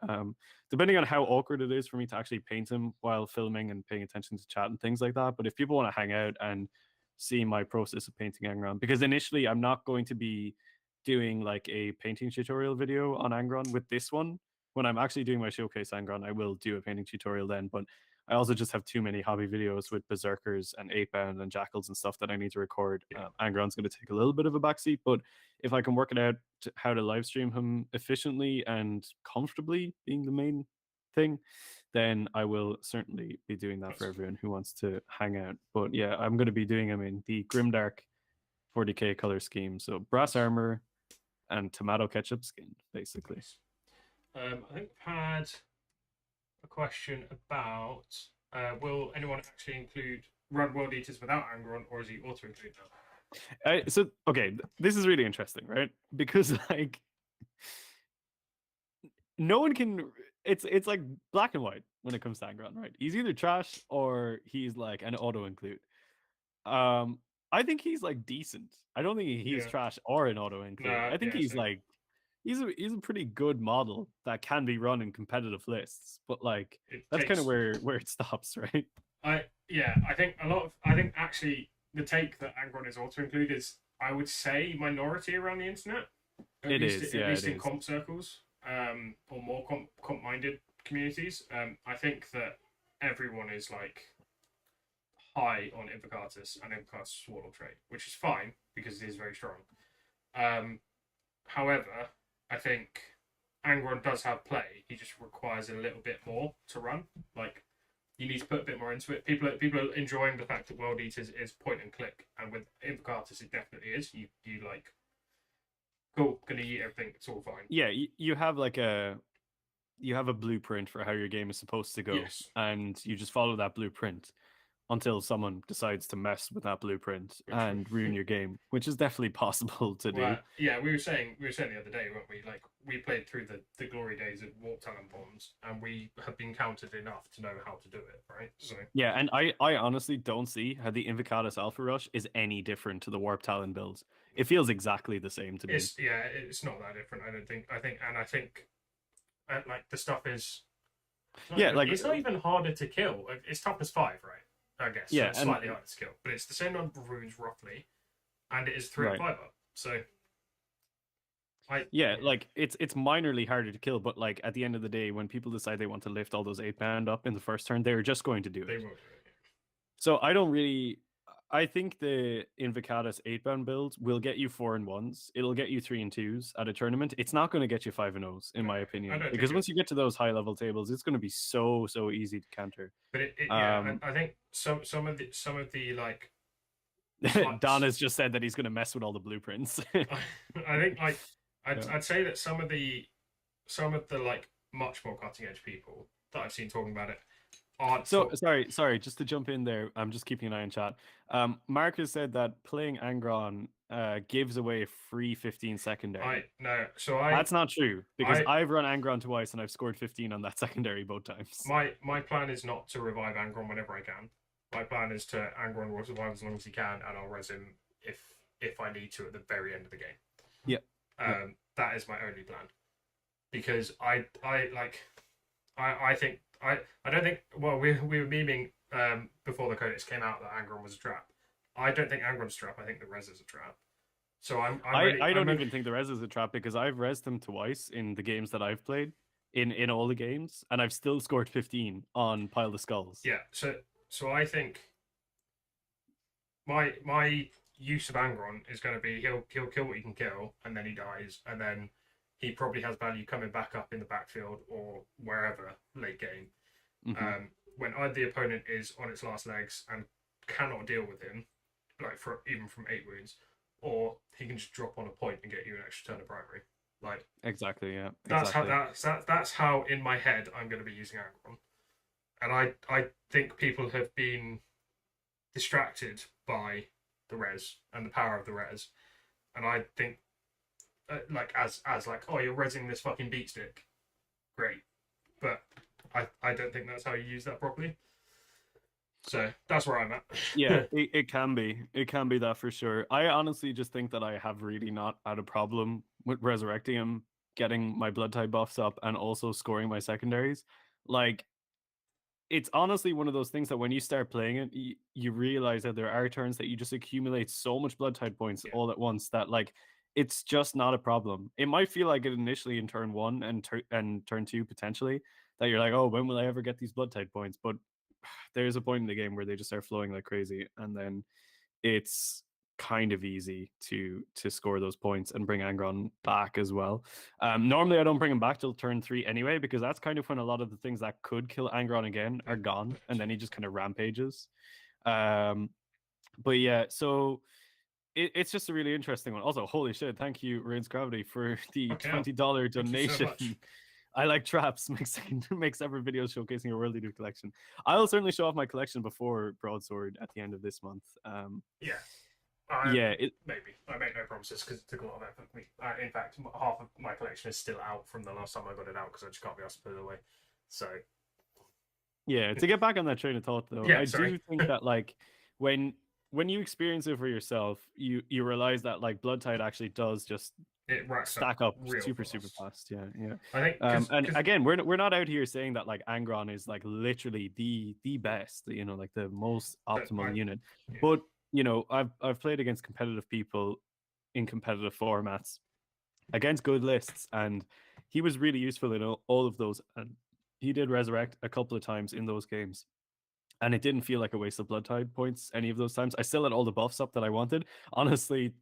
Depending on how awkward it is for me to actually paint him while filming and paying attention to chat and things like that. But if people want to hang out and see my process of painting Angron, because initially I'm not going to be doing like a painting tutorial video on Angron with this one. When I'm actually doing my showcase Angron, I will do a painting tutorial then, but I also just have too many hobby videos with Berserkers and Eightbound and Jakhals and stuff that I need to record. Angron's going to take a little bit of a backseat, but if I can work it out how to live stream him efficiently and comfortably being the main thing, then I will certainly be doing that for everyone who wants to hang out. But yeah, I'm going to be doing him in the Grimdark 40k color scheme. So brass armor and tomato ketchup skin, basically. I think I've had a question about will anyone actually include run World Eaters without Angron, or is he auto include now? So okay, this is really interesting, right? Because like no one can. It's like black and white when it comes to Angron, right? He's either trash or he's like an auto include. I think he's like decent. I don't think he's trash or an auto include. I think he's like he's a pretty good model that can be run in competitive lists, but like that's kind of where it stops, right? I think actually the take that Angron is auto include is, I would say, minority around the internet. At least in comp circles, or more comp minded communities. I think that everyone is like high on Invocatus and Invocatus Swallow trait, which is fine because it is very strong. However, I think Angron does have play. He just requires a little bit more to run. Like, you need to put a bit more into it. People are enjoying the fact that World Eaters is point and click, and with Invocatus it definitely is. You like, cool, gonna eat everything. It's all fine. Yeah, you have like a blueprint for how your game is supposed to go, and you just follow that blueprint until someone decides to mess with that blueprint and ruin your game, which is definitely possible to do. Yeah, we were saying the other day, weren't we? Like, we played through the glory days of Warp Talon bombs, and we have been counted enough to know how to do it, right? So yeah, and I honestly don't see how the Invocatus Alpha Rush is any different to the Warp Talon builds. It feels exactly the same to me. It's not that different. I don't think. I think like the stuff is. It's not even harder to kill. It's toughness 5, right? I guess. Yeah, so it's slightly harder to kill, but it's the same number of runes roughly, and it is 3 and Right. 5 up. So Yeah, like it's minorly harder to kill, but like at the end of the day, when people decide they want to lift all those 8-band up in the first turn, they're just going to do they it. will do it. So I don't really. I think the Invocatus 8-band build will get you 4 and 1s. It'll get you 3 and 2s at a tournament. It's not going to get you 5 and 0s, in No, my I opinion, don't think because it. once you get to those high level tables, it's going to be so easy to counter. But yeah, Um, I think some of the like slight, Don has just said that he's going to mess with all the blueprints. I think like Yeah. I'd say that some of the like much more cutting edge people that I've seen talking about it aren't So sorry, just to jump in there, I'm just keeping an eye on chat. Mark has said that playing Angron gives away a free 15 secondary. I no so That's not true because I I've run Angron twice and I've scored 15 on that secondary both times. my plan is not to revive Angron whenever I can. My plan is to Angron will survive as long as he can, and I'll res him if I need to at the very end of the game. Yeah. That is my only plan, because I think I don't think, well, we were memeing before the Codex came out that Angron was a trap. I don't think Angron's a trap. I think the res is a trap. So I don't even think the res is a trap because I've resed him twice in the games that I've played in all the games, and I've still scored 15 on Pile the Skulls. Yeah, so I think my use of Angron is going to be he'll kill what he can kill, and then he dies, and then he probably has value coming back up in the backfield or wherever late game. Mm-hmm. When either the opponent is on its last legs and cannot deal with him, like for even from 8 wounds, or he can just drop on a point and get you an extra turn of primary. Like Exactly, yeah. that's Exactly. that's how in my head I'm going to be using Angron, and I think people have been distracted by the res and the power of the res, and I think like as like, oh, you're resing this fucking beat stick, great, but I don't think that's how you use that properly. So that's where I'm at. Yeah, it can be. It can be that for sure. I honestly just think that I have really not had a problem with resurrecting him, getting my blood type buffs up, and also scoring my secondaries. Like, it's honestly one of those things that when you start playing it, you realize that there are turns that you just accumulate so much blood type points Yeah. all at once that like it's just not a problem. It might feel like it initially in turn one and turn two potentially that you're like, oh, when will I ever get these blood type points? But there's a point in the game where they just start flowing like crazy, and then it's kind of easy to score those points and bring Angron back as well. Normally, I don't bring him back till turn 3 anyway, because that's kind of when a lot of the things that could kill Angron again are gone, and then he just kind of rampages. But yeah, so it's just a really interesting one. Also, holy shit, thank you, Rains Gravity, for the $20 donation. So I like traps. Makes every video showcasing your World Leader collection. I'll certainly show off my collection before Broadsword at the end of this month. Yeah. Maybe. I make no promises because it took a lot of effort for me. In fact, half of my collection is still out from the last time I got it out because I just can't be asked to put it away. So yeah, to get back on that train of thought though, yeah, I do think that like when you experience it for yourself, you realize that like Blood Tide actually does just stack up super fast. Yeah. I think and again, we're not out here saying that like Angron is like literally the best, you know, like the most optimal unit. Yeah. But you know, I've played against competitive people in competitive formats against good lists, and he was really useful in all of those. And he did resurrect a couple of times in those games, and it didn't feel like a waste of blood tide points any of those times. I still had all the buffs up that I wanted. Honestly,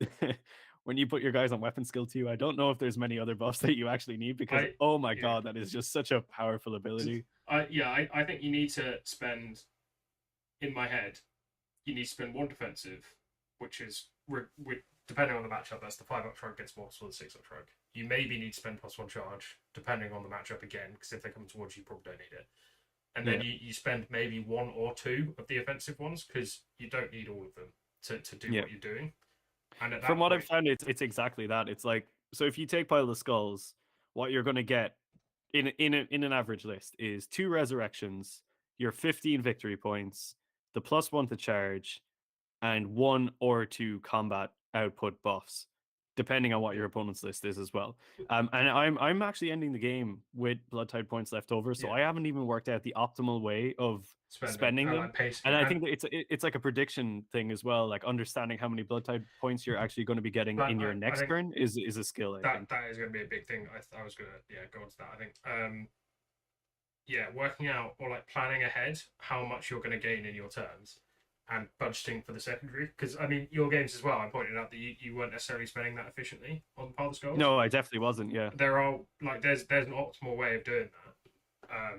when you put your guys on weapon skill 2, I don't know if there's many other buffs that you actually need, because oh my god, that is just such a powerful ability. I think you need to spend, in my head, you need to spend 1 defensive, which is depending on the matchup, that's the 5-up shrug gets more for the 6-up shrug. You maybe need to spend +1 charge, depending on the matchup again, because if they come towards you, you probably don't need it. And then you spend maybe 1 or 2 of the offensive ones, because you don't need all of them to do what you're doing. And from what I've found, it's exactly that. It's like, so if you take Pile of Skulls, what you're going to get in an average list is 2 resurrections, your 15 victory points, the +1 to charge, and 1 or 2 combat output buffs. depending on what your opponent's list is as well. And I'm actually ending the game with blood tide points left over, so Yeah, I haven't even worked out the optimal way of spending spending and them. like pacing And it, I and think that it's like a prediction thing as well, like understanding how many blood tide points you're actually going to be getting but in your I next think turn is a skill, I think. that is going to be a big thing. I was gonna go on to that. I think yeah, working out or like planning ahead how much you're going to gain in your turns and budgeting for the secondary. Because I mean, your games as well. I pointed out that you weren't necessarily spending that efficiently on part of the goals. No, I definitely wasn't. Yeah. There are like there's an optimal way of doing that,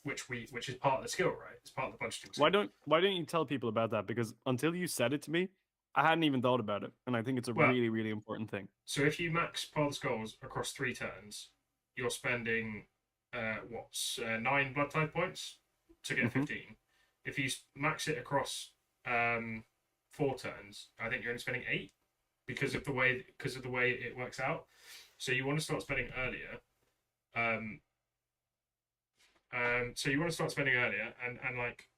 which is part of the skill, right? It's part of the budgeting skill. Why don't you tell people about that? Because until you said it to me, I hadn't even thought about it, and I think it's a Well, really really important thing. so if you max part of the goals across 3 turns, you're spending 9 blood type points to get 15. If you max it across 4 turns, I think you're only spending 8 because of the way it works out. So you want to start spending earlier. So you want to start spending earlier, and like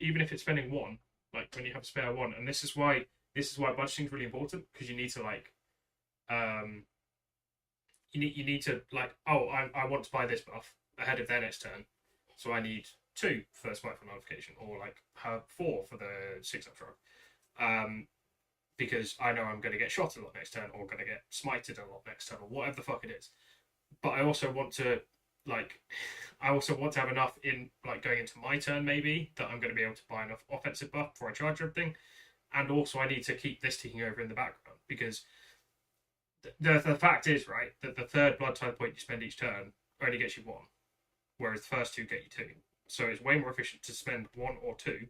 even if it's spending 1, like when you have a spare 1, and this is why budgeting is really important, because you need to like you need to like, oh, I want to buy this buff ahead of their next turn, so I need 2 for spiteful notification, or like 4 for the 6-up shrug, because I know I'm going to get shot a lot next turn, or going to get smited a lot next turn, or whatever the fuck it is. But I also want to have enough in like going into my turn, maybe, that I'm going to be able to buy enough offensive buff before I charge everything, and also I need to keep this ticking over in the background, because the fact is, right, that the third blood type point you spend each turn only gets you 1, whereas the first 2 get you 2. So it's way more efficient to spend 1 or 2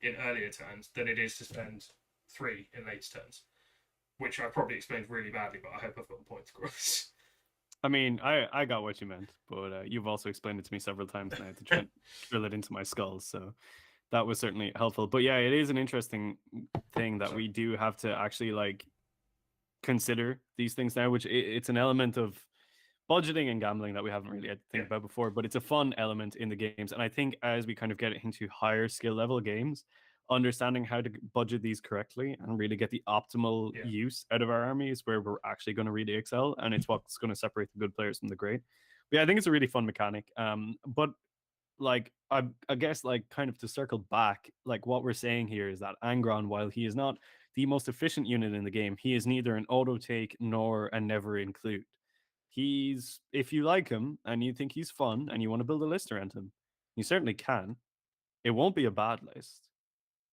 in earlier turns than it is to spend 3 in later turns, which I probably explained really badly, but I hope I've got the point across. I mean, I got what you meant, but you've also explained it to me several times, and I had to try and drill it into my skull. So that was certainly helpful. But yeah, it is an interesting thing that we do have to actually like consider these things now, which it's an element of budgeting and gambling that we haven't really had to think about before, but it's a fun element in the games. And I think as we kind of get into higher skill level games, understanding how to budget these correctly and really get the optimal use out of our army is where we're actually going to really excel, and it's what's going to separate the good players from the great. But yeah, I think it's a really fun mechanic. But like I guess like kind of to circle back, like what we're saying here is that Angron, while he is not the most efficient unit in the game, he is neither an auto take nor a never include. He's, if you like him and you think he's fun and you want to build a list around him, you certainly can. It won't be a bad list.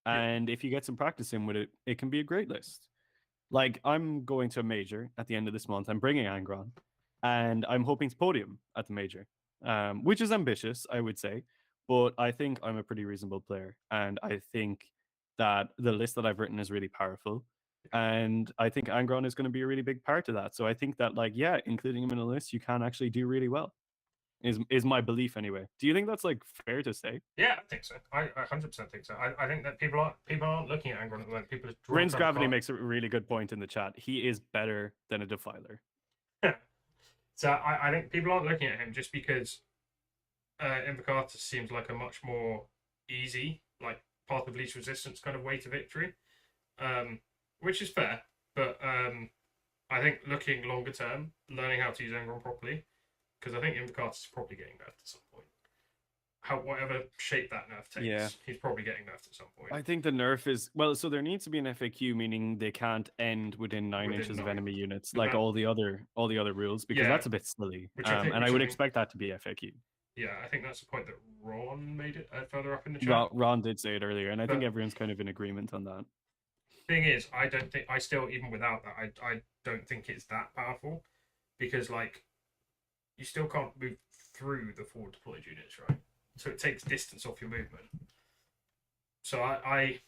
And if you get some practice in with it, it can be a great list. Like I'm going to a major at the end of this month. I'm bringing Angron, and I'm hoping to podium at the major, which is ambitious, I would say, but I think I'm a pretty reasonable player, and I think that the list that I've written is really powerful, and I think Angron is going to be a really big part of that. So I think that, like, yeah, including him in a list, you can actually do really well. Is my belief anyway. Do you think that's like fair to say? Yeah, I think so. I 100% think so. I think that people aren't looking at Angron at the moment. People are Rin's Gravity makes a really good point in the chat. He is better than a Defiler. So I think people aren't looking at him just because Invocatus seems like a much more easy, like path of least resistance kind of way to victory, which is fair. But I think looking longer term, learning how to use Angron properly, because I think Invocatus is probably getting nerfed at some point. Whatever shape that nerf takes, he's probably getting nerfed at some point. I think the nerf is, well, so there needs to be an FAQ, meaning they can't end within 9 inches of enemy units, like all the other rules, because that's a bit silly. And I would expect that to be FAQ. Yeah, I think that's the point that Ron made it further up in the chat. Ron did say it earlier, and I think everyone's kind of in agreement on that. Thing is, I still, even without that, I don't think it's that powerful, because like you still can't move through the forward deployed units, right? So it takes distance off your movement. So I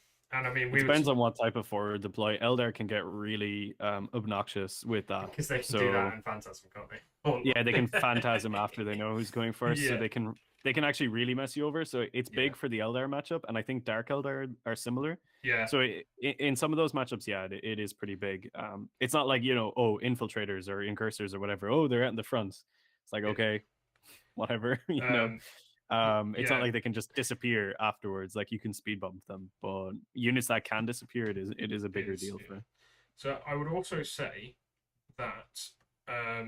mean, it depends on what type of forward deploy. Eldar can get really obnoxious with that, because they can do that and Phantasm, can't they? Yeah, they can Phantasm after they know who's going first, so they can actually really mess you over. So it's big for the Eldar matchup, and I think Dark Eldar are similar. Yeah. So in some of those matchups, it is pretty big. It's not like, infiltrators or incursors or whatever. Oh, they're out in the front. It's like, okay, whatever, it's not like they can just disappear afterwards. Like you can speed bump them, but units that can disappear, it is a bigger deal for. So I would also say that, I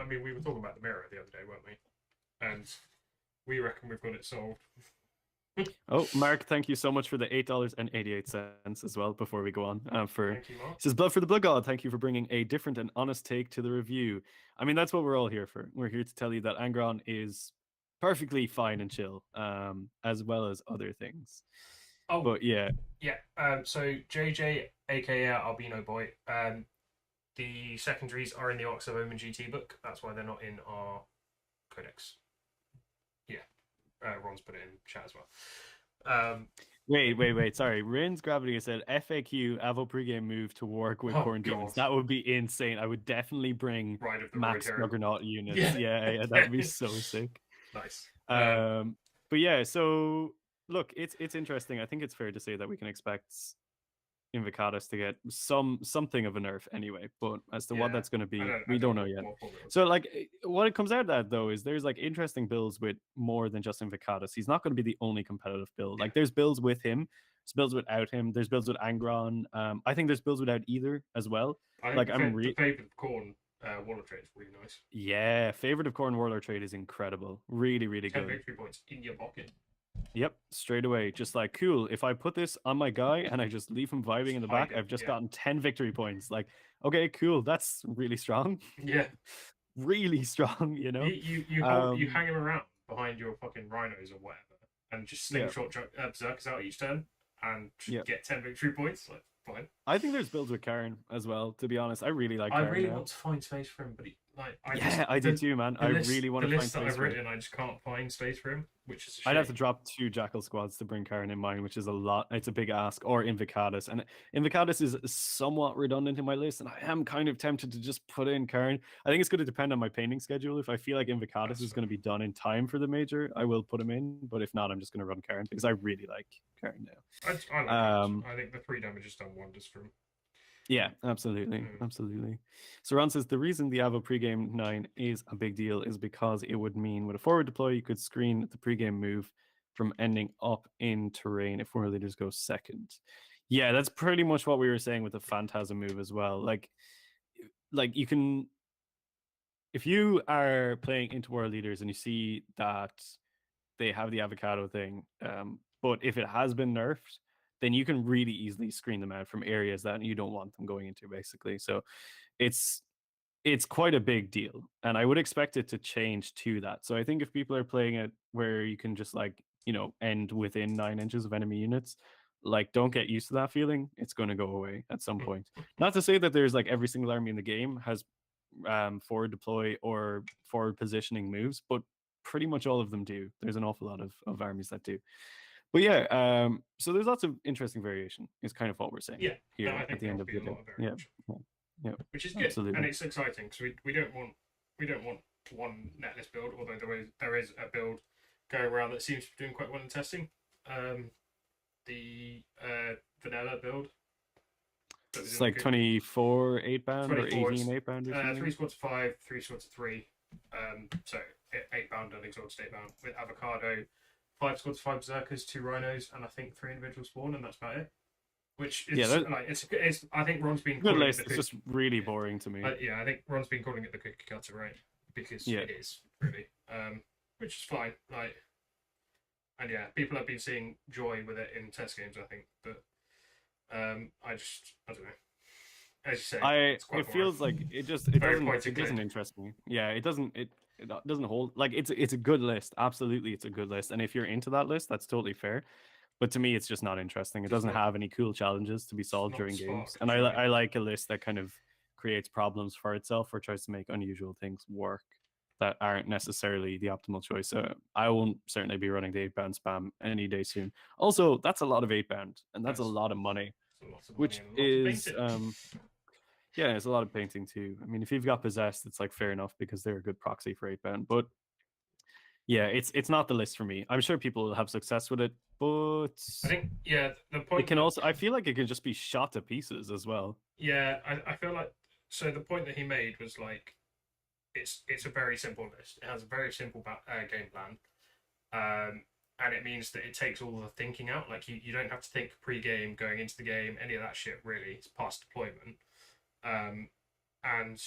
mean, we were talking about the mirror the other day, weren't we? And we reckon we've got it solved. Oh, Mark, thank you so much for the $8.88 as well. Before we go on, Thank you, Mark. it says blood for the blood god. Thank you for bringing a different and honest take to the review. I mean, that's what we're all here for. We're here to tell you that Angron is perfectly fine and chill, as well as other things. Oh, but yeah, so JJ, aka Albino Boy, the secondaries are in the Ox of Omen GT book. That's why they're not in our Codex. Yeah, Ron's put it in chat as well. Wait. Sorry. Rin's Gravity said FAQ Avo pregame move to work with Khorne demons. That would be insane. I would definitely bring max Juggernaut units. Yeah, that'd be so sick. Nice. But yeah, so look, it's interesting. I think it's fair to say that we can expect Invocatus to get something of a nerf anyway, but as to what that's going to be, we don't know yet. So like what it comes out of that though is there's like interesting builds with more than just Invocatus. He's not going to be the only competitive build. Like there's builds with him, there's builds without him, there's builds with Angron. I think there's builds without either as well. I think the favorite of Khorne Warlord trade is really nice. Yeah, favorite of Khorne Warlord trade is incredible. Really 10 good. Victory points in your pocket. Yep, straight away. Just like, cool, if I put this on my guy and I just leave him vibing in the back, I've just gotten 10 victory points. Like, okay, cool, that's really strong. Yeah. Really strong, you know? You hang him around behind your fucking rhinos or whatever and just slingshot berserkers out each turn and get 10 victory points. Like, fine. I think there's builds with Khorne as well, to be honest. I really like Khorne. I really want to find space for him, but I do too, man. I really want to find space for him. The list that I've written, I just can't find space for him, which is a shame. I'd have to drop 2 Jakhal squads to bring Khorne in mine, which is a lot. It's a big ask. Or Invocatus. And Invocatus is somewhat redundant in my list, and I am kind of tempted to just put in Khorne. I think it's going to depend on my painting schedule. If I feel like Invocatus is going to be done in time for the major, I will put him in. But if not, I'm just going to run Khorne because I really like Khorne now. I think the 3 damage has done wonders for him. Yeah, absolutely. Absolutely. So Ron says the reason the Avo pregame 9 is a big deal is because it would mean with a forward deploy, you could screen the pregame move from ending up in terrain if world leaders go second. Yeah, that's pretty much what we were saying with the Phantasm move as well. Like you can, if you are playing into world leaders and you see that they have the avocado thing, but if it has been nerfed, then you can really easily screen them out from areas that you don't want them going into, basically. So it's quite a big deal, and I would expect it to change to that. So I think if people are playing it where you can just like, you know, end within 9 inches of enemy units, like don't get used to that feeling. It's going to go away at some point. Not to say that there's like every single army in the game has forward deploy or forward positioning moves, but pretty much all of them do. There's an awful lot of armies that do. But yeah, so there's lots of interesting variation is kind of what we're saying here at the end of the day. Yeah, which is good. Absolutely. And it's exciting because we don't want one netlist build, although there is a build going around that seems to be doing quite well in testing. The vanilla build. It's like 24 8-bound or 18 8-bound or something. 3 squads of 5, 3 squads of 3. So 8-bound and exhausted 8-bound with avocado. 5 squads, 5 berserkers, 2 rhinos, and I think 3 individual spawn, and that's about it. Which is it's I think Ron's been good list. It's just really boring to me. I think Ron's been calling it the cookie cutter, right? Because it is really, which is fine. Like, and people have been seeing joy with it in test games, I think, but I don't know. As you say, it feels like it doesn't interest me. Yeah, it doesn't hold. Like it's a good list. Absolutely, it's a good list. And if you're into that list, that's totally fair. But to me, it's just not interesting. It doesn't have any cool challenges to be solved during games. And I like a list that kind of creates problems for itself or tries to make unusual things work that aren't necessarily the optimal choice. So I won't certainly be running the 8-bound spam any day soon. Also, that's a lot of 8-bound, and that's a lot of money, which is it's a lot of painting too. I mean, if you've got possessed, it's like fair enough because they're a good proxy for 8-bound. But yeah, it's not the list for me. I'm sure people will have success with it, but I think the point it can also. I feel like it can just be shot to pieces as well. Yeah, I feel like so. The point that he made was like, it's a very simple list. It has a very simple game plan, and it means that it takes all the thinking out. Like you don't have to think pre-game, going into the game, any of that shit. Really, it's past deployment. And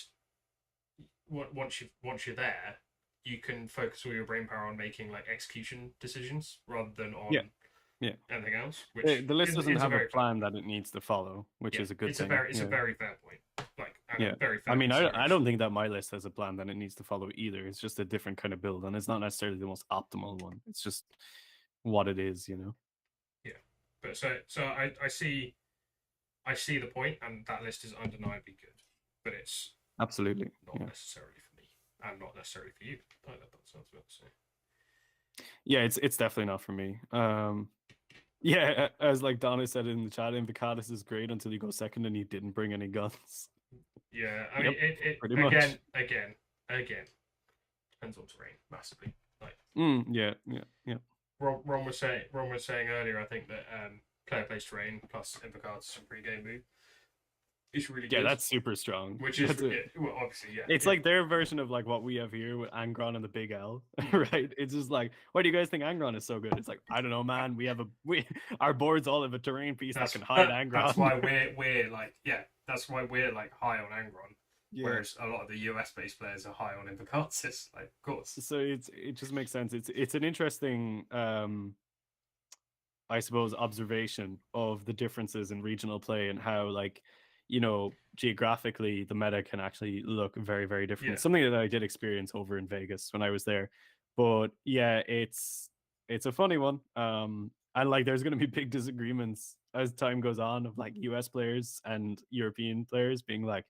once you're there, you can focus all your brain power on making like execution decisions rather than on anything else. Which the list doesn't is have a plan that it needs to follow, which is a good thing. It's a very fair point. Like, very fair. I mean, I don't think that my list has a plan that it needs to follow either. It's just a different kind of build, and it's not necessarily the most optimal one. It's just what it is, you know. Yeah, but so I see the point, and that list is undeniably good, but it's absolutely not necessarily for me, and not necessarily for you. That sounds about to say. Yeah, it's definitely not for me. Yeah, as like Donna said in the chat, Invocatus is great until you go second and he didn't bring any guns. Yeah, I mean, it pretty much. Again, depends on terrain massively. Like, yeah. Ron was saying earlier, I think that player plays terrain plus Invocatus and pre-game move. It's really good. Yeah, that's super strong. Which is well, obviously, yeah. It's like their version of like what we have here with Angron and the big L, right? It's just like, why do you guys think Angron is so good? It's like, I don't know, man. Our boards all have a terrain piece that can hide Angron. That's why we're like, that's why we're like high on Angron. Yeah. Whereas a lot of the US based players are high on Invocatus, like, of course. So it just makes sense. It's an interesting I suppose observation of the differences in regional play and how, like, you know, geographically the meta can actually look very, very different. Yeah. Something that I did experience over in Vegas when I was there. But yeah, it's a funny one. And like there's gonna be big disagreements as time goes on of like US players and European players being like,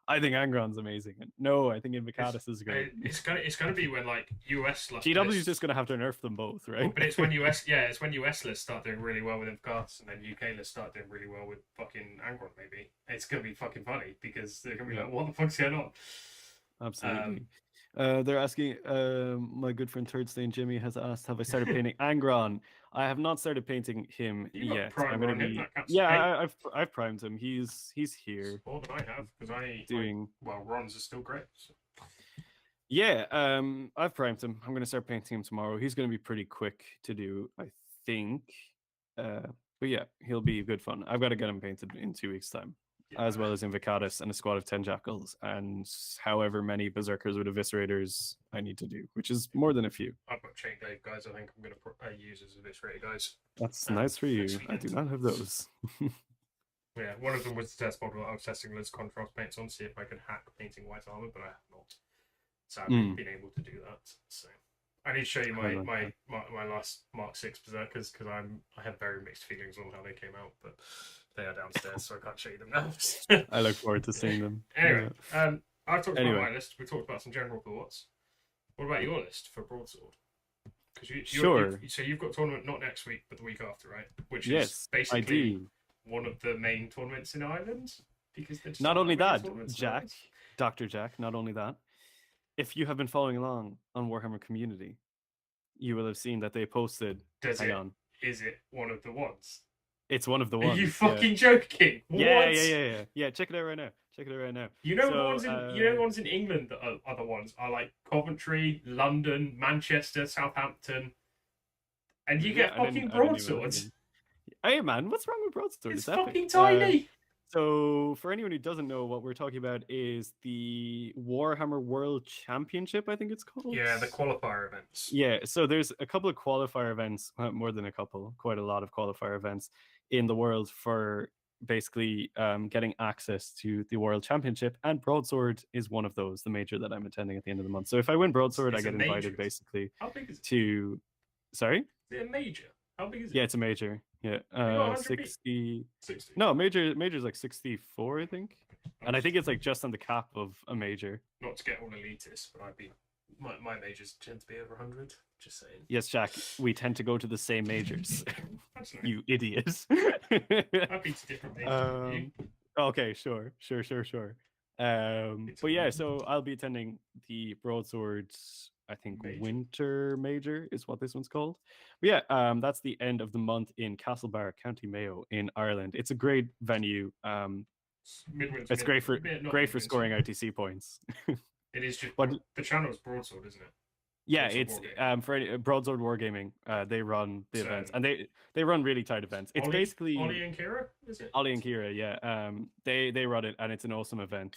I think Angron's amazing. And no, I think Invocatus is great. It's gonna be when like US GW is just gonna have to nerf them both, right? Well, but it's when US lists start doing really well with Invocatus and then UK lists start doing really well with fucking Angron. Maybe it's gonna be fucking funny because they're gonna be like, what the fuck's going on? Absolutely. They're asking, my good friend Third Stain Jimmy has asked, have I started painting Angron? I have not started painting him yet. I'm gonna be I've primed him. He's here. More than I have, because Ron's is still great. So. Yeah, I've primed him. I'm gonna start painting him tomorrow. He's gonna be pretty quick to do, I think. But yeah, he'll be good fun. I've got to get him painted in 2 weeks' time. As well as Invocatus and a squad of 10 Jakhals and however many Berserkers with Eviscerators I need to do, which is more than a few. I've got Chain Dave guys I think I'm going to use as Eviscerator guys. That's nice for you. I do not have those. Yeah, one of them was the test model. I was testing those contrast paints on to see if I could hack painting white armor, but I have not sadly been able to do that. So I need to show you my last Mark 6 Berserkers because I have very mixed feelings on how they came out, but they are downstairs, so I can't show you them now. I look forward to seeing them. Anyway, I've talked about my list. We talked about some general thoughts. What about your list for Broadsword? Sure. So you've got a tournament not next week, but the week after, right? Which is basically one of the main tournaments in Ireland. Because not only that, Dr. Jack, not only that, if you have been following along on Warhammer Community, you will have seen that they posted. Is it one of the ones? It's one of the ones. Are you fucking joking? Yeah. Check it out right now. You know the ones in England that are other ones are like Coventry, London, Manchester, Southampton, and you get fucking broadswords. Hey man, what's wrong with broadswords? It's fucking tiny. So for anyone who doesn't know, what we're talking about is the Warhammer World Championship, I think it's called. Yeah, the qualifier events. Yeah, so there's a couple of qualifier events, more than a couple, quite a lot of qualifier events in the world for basically getting access to the World Championship, and Broadsword is one of those, the major that I'm attending at the end of the month. So if I win Broadsword, I get invited basically. How big is it? To... Sorry? Is it a major? How big is it? Yeah, it's a major. Yeah, 60. No, major's like 64, I think. And I think it's like just on the cap of a major. Not to get all elitist, but my majors tend to be over 100. Just saying. Yes, Jack, we tend to go to the same majors. You idiot. I've been to different majors. Okay, sure. But yeah, so I'll be attending the Broadswords, I think Winter Major is what this one's called. But yeah, that's the end of the month in Castlebar, County Mayo in Ireland. It's a great venue. It's great for scoring ITC points. It is just the channel's Broadsword, isn't it? Yeah, Broadsword it's Wargaming. for Broadsword Wargaming. They run the So events, and they run really tight events. It's Ollie basically and Kira, is it? Ali and Kira, yeah. They run it, and it's an awesome event.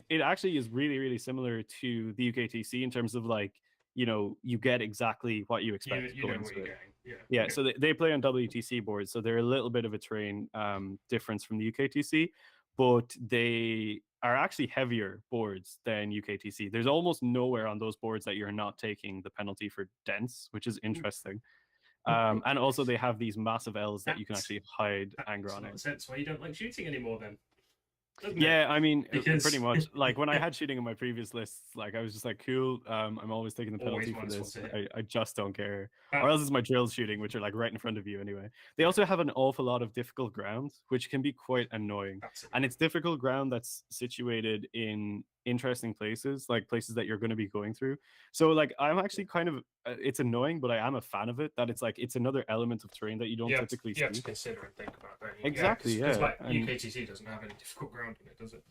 It actually is really similar to the UKTC in terms of like you get exactly what you expect You know going what to you're it. getting. Yeah. Yeah, Okay. so they play on WTC boards, so they're a little bit of a terrain difference from the UKTC, but they are actually heavier boards than UKTC. There's almost nowhere on those boards that you're not taking the penalty for dense, which is interesting. And also they have these massive L's that you can That actually hide that anger makes a on lot in. of sense why you don't like shooting anymore then, doesn't it? Yeah, I mean, pretty Because much. Like when I had shooting in my previous lists, like I was just like, cool. I'm always taking the always penalty for minus one this. to hit. I just don't care. Or That, else it's my drill shooting, which are like right in front of you anyway. They yeah, also have an awful lot of difficult ground, which can be quite annoying. that's And annoying. it's difficult ground that's situated in interesting places, like places that you're going to be going through. So like I'm actually kind of it's annoying, but I am a fan of it. That it's another element of terrain that you don't typically You have to see. consider and think about, don't you? Yeah, Exactly, because yeah. like And UKTC doesn't have any difficult ground in it, does it?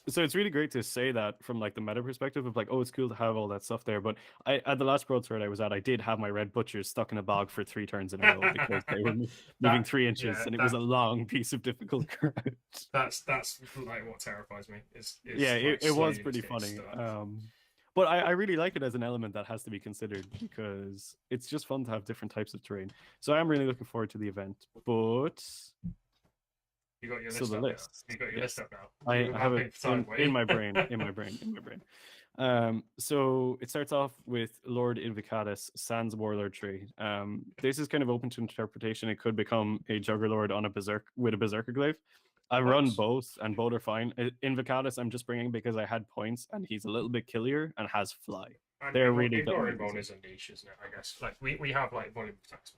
so it's really great to say that from like the meta perspective of like, oh, it's cool to have all that stuff there. But I at the last broadsword I was at, I did have my red butchers stuck in a bog for 3 turns in a row because they were moving that 3 inches yeah, and it was a long piece of difficult ground. that's like what terrifies me Yeah, is like it was slowly pretty just getting funny. stuck. But I really like it as an element that has to be considered because it's just fun to have different types of terrain. So I'm really looking forward to the event. But You got your so list the up now. list, You got your list yes, up now. I You were have it mapping for time, were you? in my brain, in my brain, in my brain. So it starts off with Lord Invocatus, Sans Warlord tree. This is kind of open to interpretation. It could become a Juggerlord on a berserk with a berserker glaive. I run Nice. both, and both are fine. Invocatus, I'm just bringing because I had points, and he's a little bit killier and has fly. And They're really ignore dumb. involve is a niche, isn't it? I guess. Like we have like volume attacks.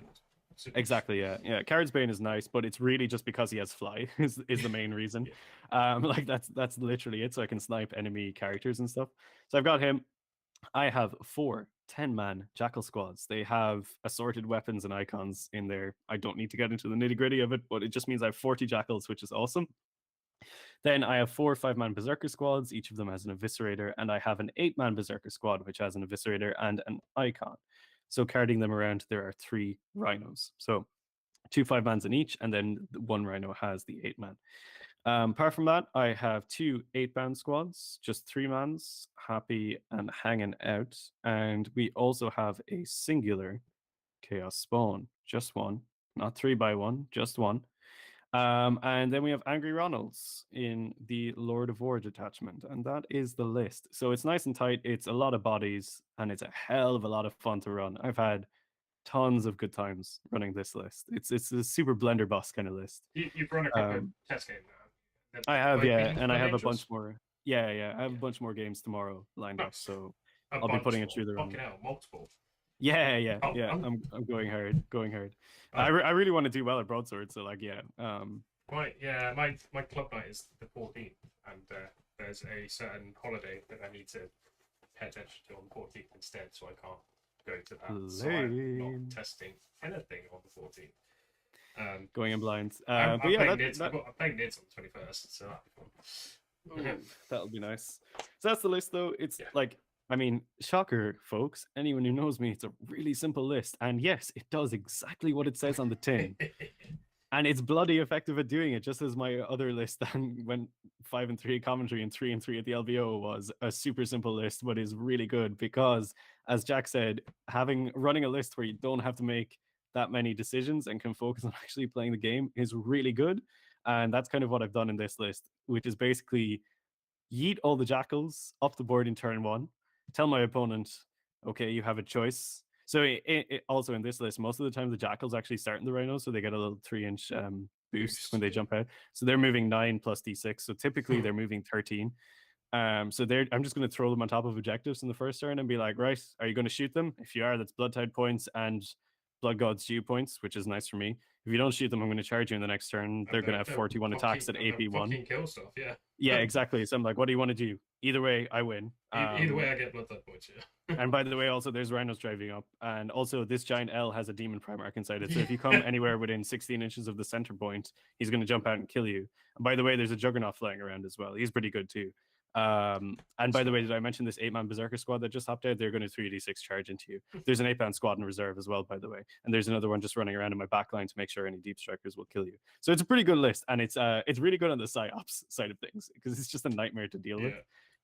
Exactly, yeah. Card's Bane is nice, but it's really just because he has fly is the main reason. Yeah. Like that's literally it. So I can snipe enemy characters and stuff. So I've got him. I have 4 10-man Jackal squads. They have assorted weapons and icons in there. I don't need to get into the nitty gritty of it, but it just means I have 40 Jackals, which is awesome. Then I have 4 5-man Berserker squads. Each of them has an Eviscerator, and I have an 8-man Berserker squad, which has an Eviscerator and an icon. So carding them around, there are 3 rhinos. So 2 5-mans in each, and then 1 rhino has the 8-man. Apart from that, I have 2 8-man squads, just 3 mans, happy and hanging out. And we also have a singular Chaos Spawn, just one, not 3 by 1, just one. And then we have Angry Ronalds in the Lord of War detachment, and that is the list. So it's nice and tight. It's a lot of bodies, and it's a hell of a lot of fun to run. I've had tons of good times running this list. It's a super blunderbuss kind of list. You've run a proper test game now. I have, Like yeah, been and I have a Angels? bunch more. Yeah, I have a Yeah. bunch more games tomorrow lined up, Nice. so A I'll be bunch putting it more. through the Fucking ringer. hell, multiple. Yeah. Oh. I'm going hard, going hard. I I really want to do well at broadsword, so like, yeah. my club night is the 14th, and there's a certain holiday that I need to pay attention to on the 14th instead, so I can't go to that. So I'm not testing anything on the 14th. Going in blind. I'm But yeah, playing Nids. I'm playing Nids on the 21st, so that'll be fun. that'll be nice. So that's the list, though. It's Yeah. like, I mean, shocker, folks. Anyone who knows me, it's a really simple list, and yes, it does exactly what it says on the tin. And it's bloody effective at doing it, just as my other list then went 5-3 commentary and 3-3 at the LBO was a super simple list, but is really good because, as Jack said, running a list where you don't have to make that many decisions and can focus on actually playing the game is really good. And that's kind of what I've done in this list, which is basically yeet all the Jackals up the board in turn 1, tell my opponent, okay, you have a choice. So also in this list, most of the time the Jackals actually start in the Rhinos, so they get a little 3-inch boost when they jump out. So they're moving 9 plus d6. So typically they're moving 13. I'm just going to throw them on top of objectives in the first turn and be like, right, are you going to shoot them? If you are, that's Blood Tide points and Blood God's Due points, which is nice for me. If you don't shoot them, I'm going to charge you in the next turn. They're going to have 41 attacks at AP1. Fucking kill stuff, yeah. Yeah, exactly. So I'm like, what do you want to do? Either way, I win. Either way, I get Blood Tide points, yeah. And by the way, also there's rhinos driving up, and also this giant L has a demon primarch inside it. So if you come anywhere within 16 inches of the center point, he's going to jump out and kill you. And by the way, there's a Juggernaut flying around as well. He's pretty good too. And by the way, did I mention this 8-man Berserker squad that just hopped out? They're going to 3d6 charge into you. There's an 8-man squad in reserve as well, by the way. And there's another one just running around in my backline to make sure any deep strikers will kill you. So it's a pretty good list. And it's really good on the psyops side of things because it's just a nightmare to deal with.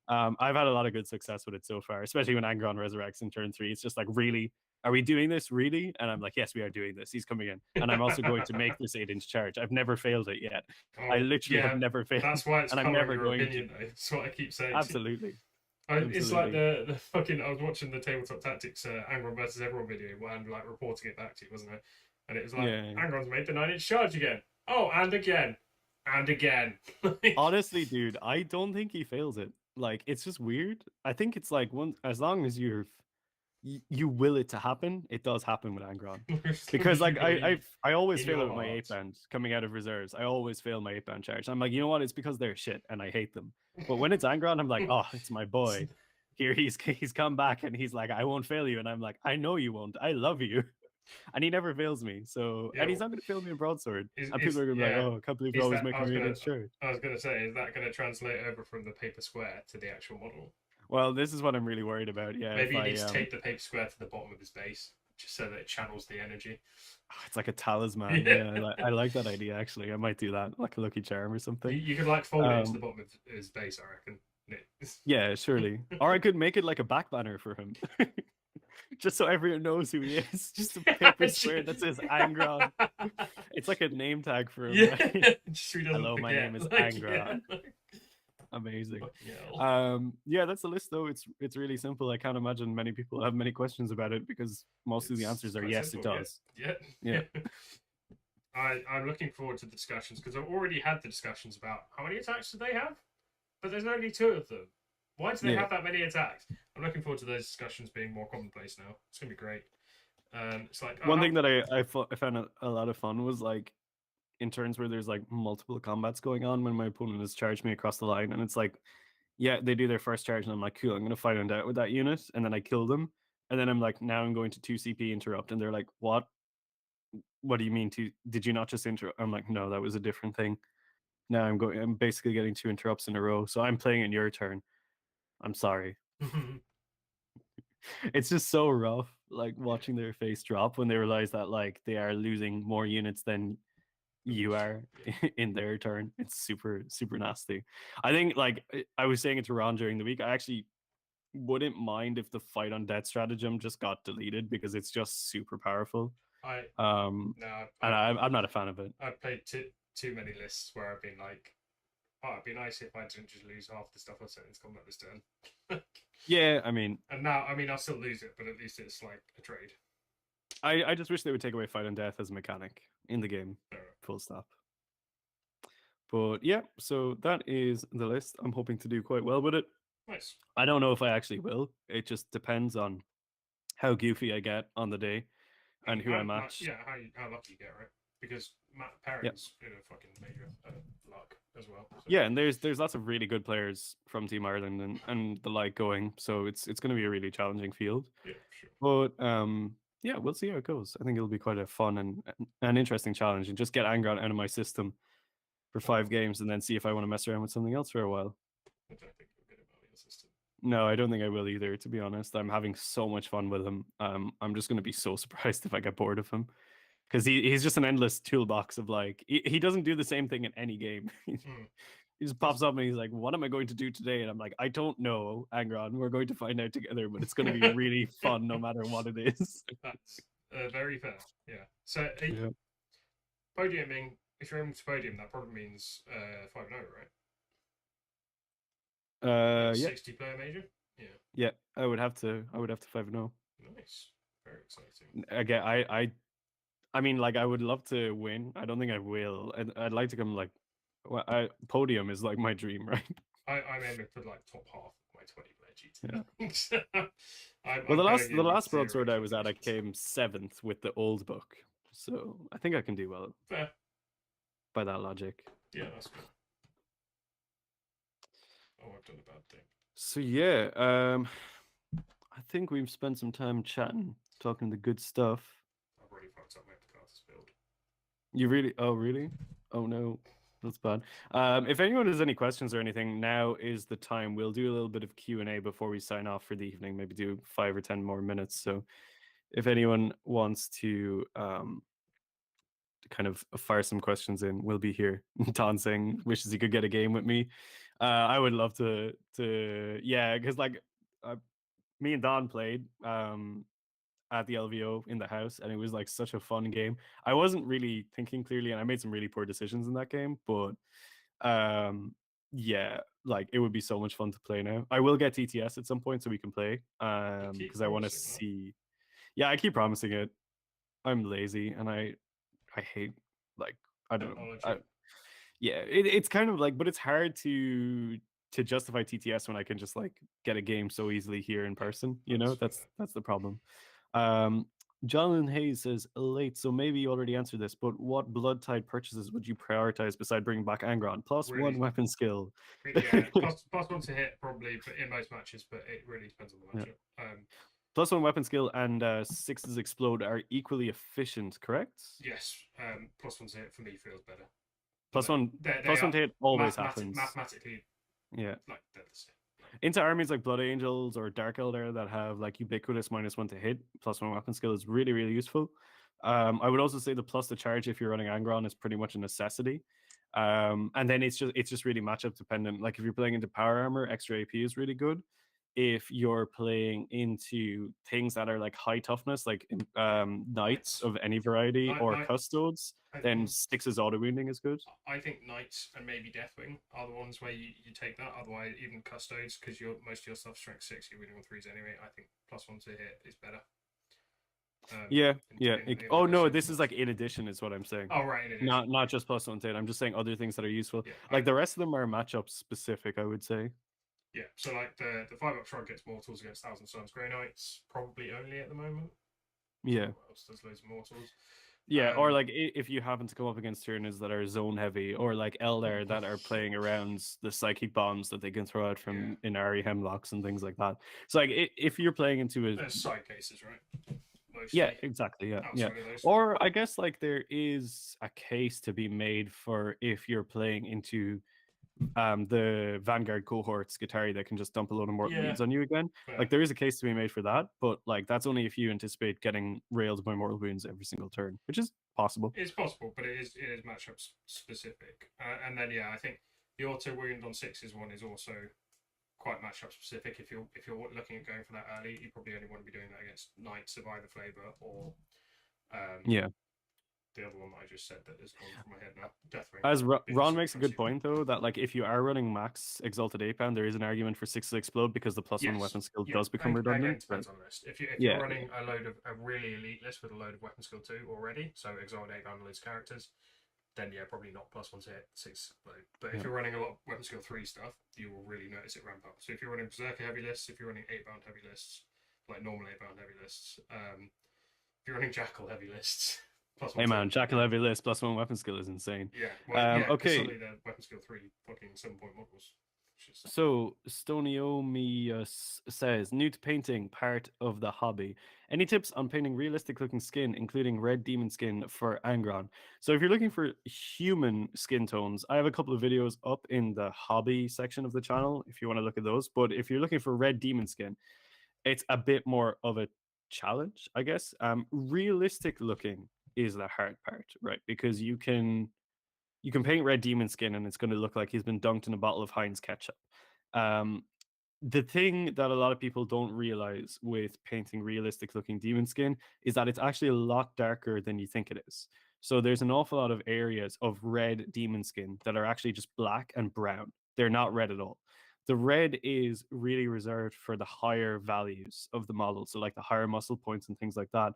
I've had a lot of good success with it so far, especially when Angron resurrects in turn 3. It's just like, really? Are we doing this? Really? And I'm like, yes, we are doing this. He's coming in. And I'm also going to make this 8-inch charge. I've never failed it yet. I literally have never failed. That's why it's and I'm never your going opinion, though. That's what I keep saying. Absolutely. It's like the fucking. I was watching the Tabletop Tactics Angron versus Everyone video and like reporting it back to you, wasn't it? And it was like, Angron's made the 9-inch charge again. Oh, and again. And again. Honestly, dude, I don't think he fails it. Like, it's just weird. I think it's like as long as you will it to happen, it does happen with Angron. Because like I always fail it with my 8-band coming out of reserves. I always fail my 8-band charge. I'm like, you know what? It's because they're shit and I hate them. But when it's Angron, I'm like, oh, it's my boy. Here he's come back and he's like, I won't fail you. And I'm like, I know you won't. I love you. And he never fails me. So and he's not gonna fail me in broadsword. And people are gonna be like, oh, I can't believe you always make me against charge. I was gonna say, is that gonna translate over from the paper square to the actual model? Well, this is what I'm really worried about. Yeah, maybe he needs to tape the paper square to the bottom of his base, just so that it channels the energy. It's like a talisman. Yeah, I like that idea. Actually, I might do that, like a lucky charm or something. You could like fold it to the bottom of his base, I reckon. Yeah, surely. Or I could make it like a back banner for him, just so everyone knows who he is. Just a paper square that says Angron. It's like a name tag for him. Yeah. Hello, my name is Angron. Yeah. Amazing. Yeah, that's the list though. It's really simple. I can't imagine many people have many questions about it because most of the answers are yes, simple, it does. Yeah. I'm looking forward to the discussions because I've already had the discussions about how many attacks do they have, but there's only 2 of them. Why do they have that many attacks? I'm looking forward to those discussions being more commonplace now. It's gonna be great. It's like one thing that I found a lot of fun was like in turns where there's like multiple combats going on when my opponent has charged me across the line, and it's like, yeah, they do their first charge, and I'm like, cool, I'm gonna fight on out with that unit, and then I kill them, and then I'm like, now I'm going to 2 CP interrupt, and they're like, what do you mean? Did you not just interrupt? I'm like, no, that was a different thing. Now I'm basically getting 2 interrupts in a row, so I'm playing in your turn. I'm sorry. It's just so rough, like watching their face drop when they realize that like they are losing more units than you are in their turn. It's super, super nasty. I think, like I was saying it to Ron during the week, I actually wouldn't mind if the fight on death stratagem just got deleted because it's just super powerful. I'm not a fan of it. I've played too many lists where I've been like, oh, it'd be nice if I didn't just lose half the stuff I sent into combat this turn. Yeah, I mean, and now I'll still lose it, but at least it's like a trade. I just wish they would take away fight on death as a mechanic in the game. Full stop. But yeah, so that is the list. I'm hoping to do quite well with it. Nice. I don't know if I actually will. It just depends on how goofy I get on the day and who I match. Yeah, how lucky you get, right? Because Matt Perrin's in a fucking major luck as well. So. Yeah, and there's lots of really good players from Team Ireland and the like going, so it's going to be a really challenging field. Yeah, sure. But yeah, we'll see how it goes. I think it'll be quite a fun and an interesting challenge, and just get Angron out of my system for 5 games, and then see if I want to mess around with something else for a while. I don't think you'll get him out of your system. No, I don't think I will either, to be honest. I'm having so much fun with him. I'm just going to be so surprised if I get bored of him. Because he's just an endless toolbox of like, he doesn't do the same thing in any game. He just pops up and he's like, what am I going to do today? And I'm like, I don't know, Angron. We're going to find out together, but it's going to be really fun no matter what it is. That's very fair. Yeah. So podiuming, if you're able to podium, that probably means 5-0, right? 60 player major? Yeah. Yeah, I would have to 5-0. Nice. Very exciting. Again, I mean, like, I would love to win. I don't think I will. I'd like to come, like, podium is, like, my dream, right? I'm aiming for, like, top half of my 20-player GT. Yeah. Well, the last broadsword I was at, I came 7th with the old book. So I think I can do well. Fair. By that logic. Yeah, that's good. Oh, I've done a bad thing. So, yeah, I think we've spent some time chatting, talking the good stuff. I've already fucked up my cast build. You really? Oh, really? Oh, no. That's bad. If anyone has any questions or anything, now is the time. We'll do a little bit of Q&A before we sign off for the evening. Maybe do 5 or 10 more minutes. So if anyone wants to kind of fire some questions in, we'll be here. Don saying wishes he could get a game with me. I would love to yeah, because like me and Don played at the LVO in the house, and it was like such a fun game. I wasn't really thinking clearly, and I made some really poor decisions in that game, but yeah, like it would be so much fun to play now. I will get TTS at some point so we can play. You keep Because I want to promising that. see. Yeah, I keep promising it. I'm lazy and I hate like I don't know. Technology. Yeah, it's kind of like, but it's hard to justify TTS when I can just like get a game so easily here in Yeah, person. You that's know, fair. that's the problem. Um, Jonathan Hayes says late, so maybe you already answered this, but what blood type purchases would you prioritize beside bringing back Angron? Plus one Really, weapon skill. yeah. Plus one to hit probably, but in most matches. But it really depends on the Yeah. matchup. Plus one weapon skill and sixes explode are equally efficient, correct? Yes. Plus one to hit for me feels better. Plus Like, one, they plus one are to hit always happens. mathematically Yeah. like they're the same. Into armies like Blood Angels or Dark Elder that have like ubiquitous -1 to hit, plus one weapon skill is really, really useful. I would also say the plus to charge if you're running Angron is pretty much a necessity. And then it's just really matchup dependent. Like if you're playing into power armor, extra AP is really good. If you're playing into things that are like high toughness, like knights Knights. of any variety or Knight. custodes, then Styx's auto wounding is good. I think Knights and maybe Deathwing are the ones where you take that. Otherwise, even Custodes, because most of your stuff strength 6, you're winning on 3s anyway. I think plus one to hit is better. Yeah. Oh no, this stuff. is like in addition, is what I'm saying. Oh right, in addition. Not just plus one to hit. I'm just saying other things that are useful. Yeah, like the rest of them are matchup specific, I would say. Yeah, so like the 5-up shrug gets mortals against Thousand Suns Grey Knights, probably only at the moment. Yeah. What else does loads of mortals? Yeah, or like if you happen to come up against turners that are zone heavy, or like Eldar that are playing around the psychic bombs that they can throw out from Inari hemlocks and things like that. So like if you're playing into a there's side cases, right? Mostly. Yeah, exactly. Yeah. Or I guess like there is a case to be made for if you're playing into the Vanguard cohorts Guitari that can just dump a load of mortal wounds on you again. Fair. Like there is a case to be made for that, but like that's only if you anticipate getting railed by mortal wounds every single turn, which is possible. It's possible, but it is matchup specific. And then I think the auto wound on 6's one is also quite matchup specific. If you're looking at going for that early, you probably only want to be doing that against knights of either flavor or the other one that I just said that is gone from my head now. Deathwing. As Ron makes a good point though, that like if you are running max Exalted Eightbound, there is an argument for 6 to explode because the plus one weapon skill does become redundant. Again, depends on list. If you're running a really elite list with a load of weapon skill 2 already, so Exalted Eightbound loads characters, then probably not plus one to hit 6 explode. But if you're running a lot of weapon skill 3 stuff, you will really notice it ramp up. So if you're running Berserker heavy lists, if you're running 8-bound heavy lists, like normal 8-bound heavy lists, if you're running Jackal heavy lists. Hey man, Jackal heavy list plus one weapon skill is insane. Okay. Suddenly the weapon skill 3 fucking 7-point models. So Stoniomi says, new to painting, part of the hobby. Any tips on painting realistic looking skin, including red demon skin for Angron? So if you're looking for human skin tones, I have a couple of videos up in the hobby section of the channel if you want to look at those. But if you're looking for red demon skin, it's a bit more of a challenge, I guess. Realistic looking is the hard part, right? Because you can paint red demon skin and it's going to look like he's been dunked in a bottle of Heinz ketchup. The thing that a lot of people don't realize with painting realistic looking demon skin is that it's actually a lot darker than you think it is. So there's an awful lot of areas of red demon skin that are actually just black and brown. They're not red at all. The red is really reserved for the higher values of the model. So like the higher muscle points and things like that.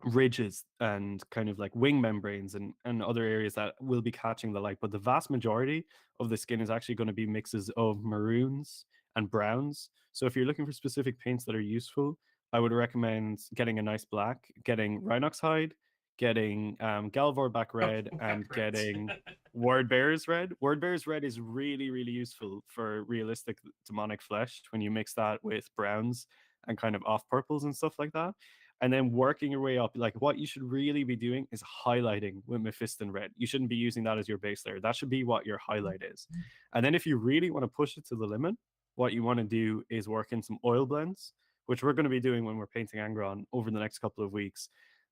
Ridges and kind of like wing membranes and other areas that will be catching the light. But the vast majority of the skin is actually going to be mixes of maroons and browns. So if you're looking for specific paints that are useful, I would recommend getting a nice black, getting Rhinox hide, getting Galvorback red, and getting Word Bearers red. Word Bearers red is really, really useful for realistic demonic flesh when you mix that with browns and kind of off purples and stuff like that. and then working your way up. Like what you should really be doing is highlighting with Mephiston red. You shouldn't be using that as your base layer. That should be what your highlight is. And then if you really want to push it to the limit, what you want to do is work in some oil blends, which we're going to be doing when we're painting Angron over the next couple of weeks.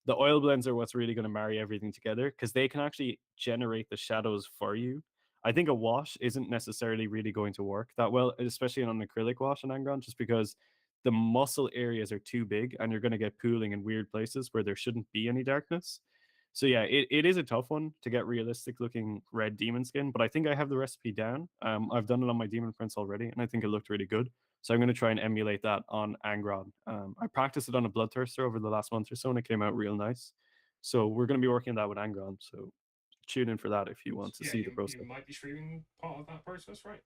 The oil blends are what's really going to marry everything together because they can actually generate the shadows for you. I think a wash isn't necessarily really going to work that well, especially on an acrylic wash in Angron, just because the muscle areas are too big and you're going to get pooling in weird places where there shouldn't be any darkness. So yeah, it is a tough one to get realistic looking red demon skin, but I think I have the recipe down. I've done it on my demon prints already, and I think it looked really good. So I'm going to try and emulate that on Angron. I practiced it on a Bloodthirster over the last month or so, and it came out real nice. So we're going to be working on that with Angron. So tune in for that if you want to see the process. You might be streaming part of that process, right?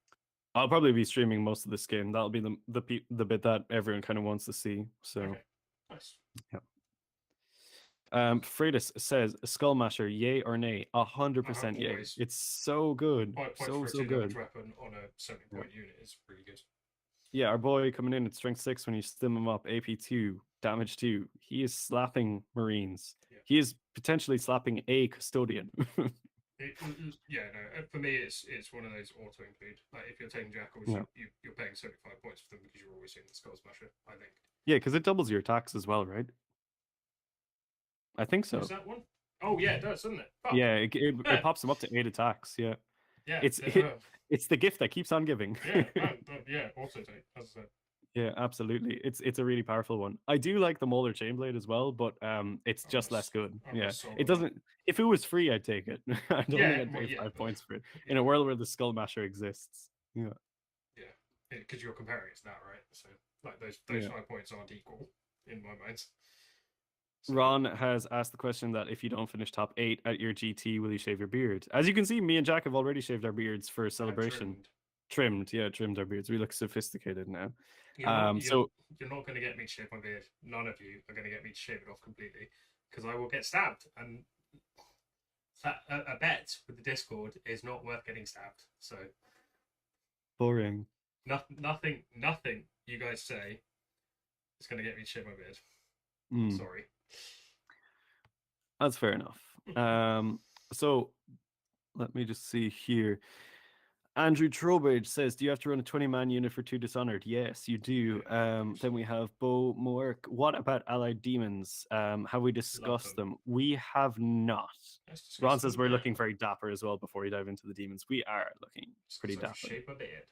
I'll probably be streaming most of the skin. That'll be the bit that everyone kind of wants to see. So okay. Nice. Yeah. Freitas says Skullmasher, yay or nay? 100% yay. It's so good. So good. Weapon on a 70-point unit is pretty good. Yeah, our boy coming in at strength 6 when you stim him up, AP 2, damage 2. He is slapping Marines. Yeah. He is potentially slapping a custodian. For me, it's one of those auto include. Like if you're taking Jakhals, you're paying 75 points for them because you're always seeing the Skull Smasher, I think. Yeah, because it doubles your attacks as well, right? I think so. Is that one? Oh yeah, it does, doesn't it? Fuck. Yeah, it pops them up to 8 attacks. Yeah. Yeah. It's the gift that keeps on giving. Also take, as I said. Yeah, absolutely. It's a really powerful one. I do like the Molar Chainblade as well, but it's just less good. It doesn't. If it was free, I'd take it. I don't think I'd pay 5 points for it in a world where the Skull Masher exists. Yeah. Yeah, because you're comparing it to that, right? So like those 5 points aren't equal in my mind. So. Ron has asked the question that if you don't finish top 8 at your GT, will you shave your beard? As you can see, me and Jack have already shaved our beards for celebration. Trimmed our beards. We look sophisticated now. You're not going to get me to shave my beard. None of you are going to get me to shave it off completely because I will get stabbed. And a bet with the Discord is not worth getting stabbed. So boring. Nothing you guys say is going to get me to shave my beard. Sorry. That's fair enough. So let me just see here. Andrew Trowbridge says, do you have to run a 20-man unit for 2 Dishonored? Yes, you do. Then we have Bo Moerk. What about allied demons? Have we discussed them? We have not. Ron says we're looking very dapper as well before we dive into the demons. We are looking pretty dapper. Shape a bit.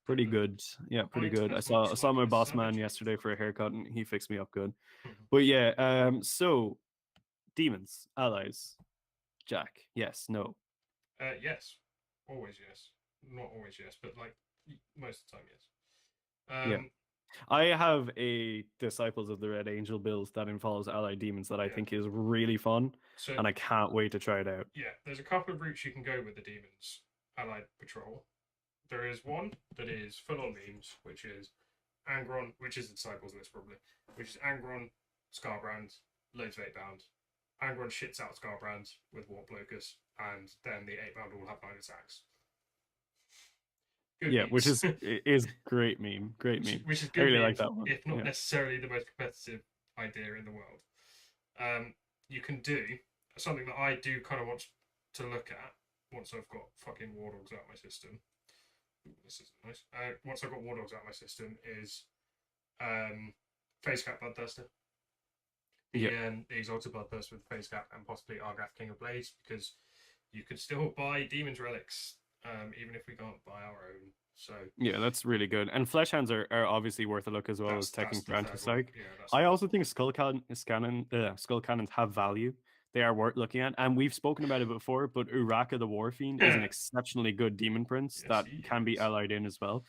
Pretty good. Yeah, pretty good. I saw my boss man yesterday for a haircut and he fixed me up good. But yeah, so demons, allies. Jack, yes, no. Yes. Always yes. Not always yes, but like most of the time yes. I have a Disciples of the Red Angel build that involves allied demons that I think is really fun, and I can't wait to try it out. Yeah, there's a couple of routes you can go with the demons allied patrol. There is one that is full on memes, which is Angron, which is the Disciples list probably, which is Angron, Scarbrand, loads of Eightbound. Angron shits out Scarbrand with Warp Locus, and then the Eightbound will have 9 attacks. Good which is great meme. Great meme. Which is good. I really like that one. If not necessarily the most competitive idea in the world. You can do something that I do kind of want to look at once I've got fucking War Dogs out of my system. This is nice. Once I've got War Dogs out of my system is Face Cap Bloodthirster. The Exalted Bloodthirster with Face Cap and possibly Argath King of Blades, because you could still buy Demon's Relics. Even if we can't buy our own. So yeah, that's really good. And Flesh Hands are obviously worth a look as well as Tech and Brand Psych. I also think Skull Cannons have value. They are worth looking at. And we've spoken about it before, but Uraka the War Fiend is an exceptionally good demon prince that can be allied in as well.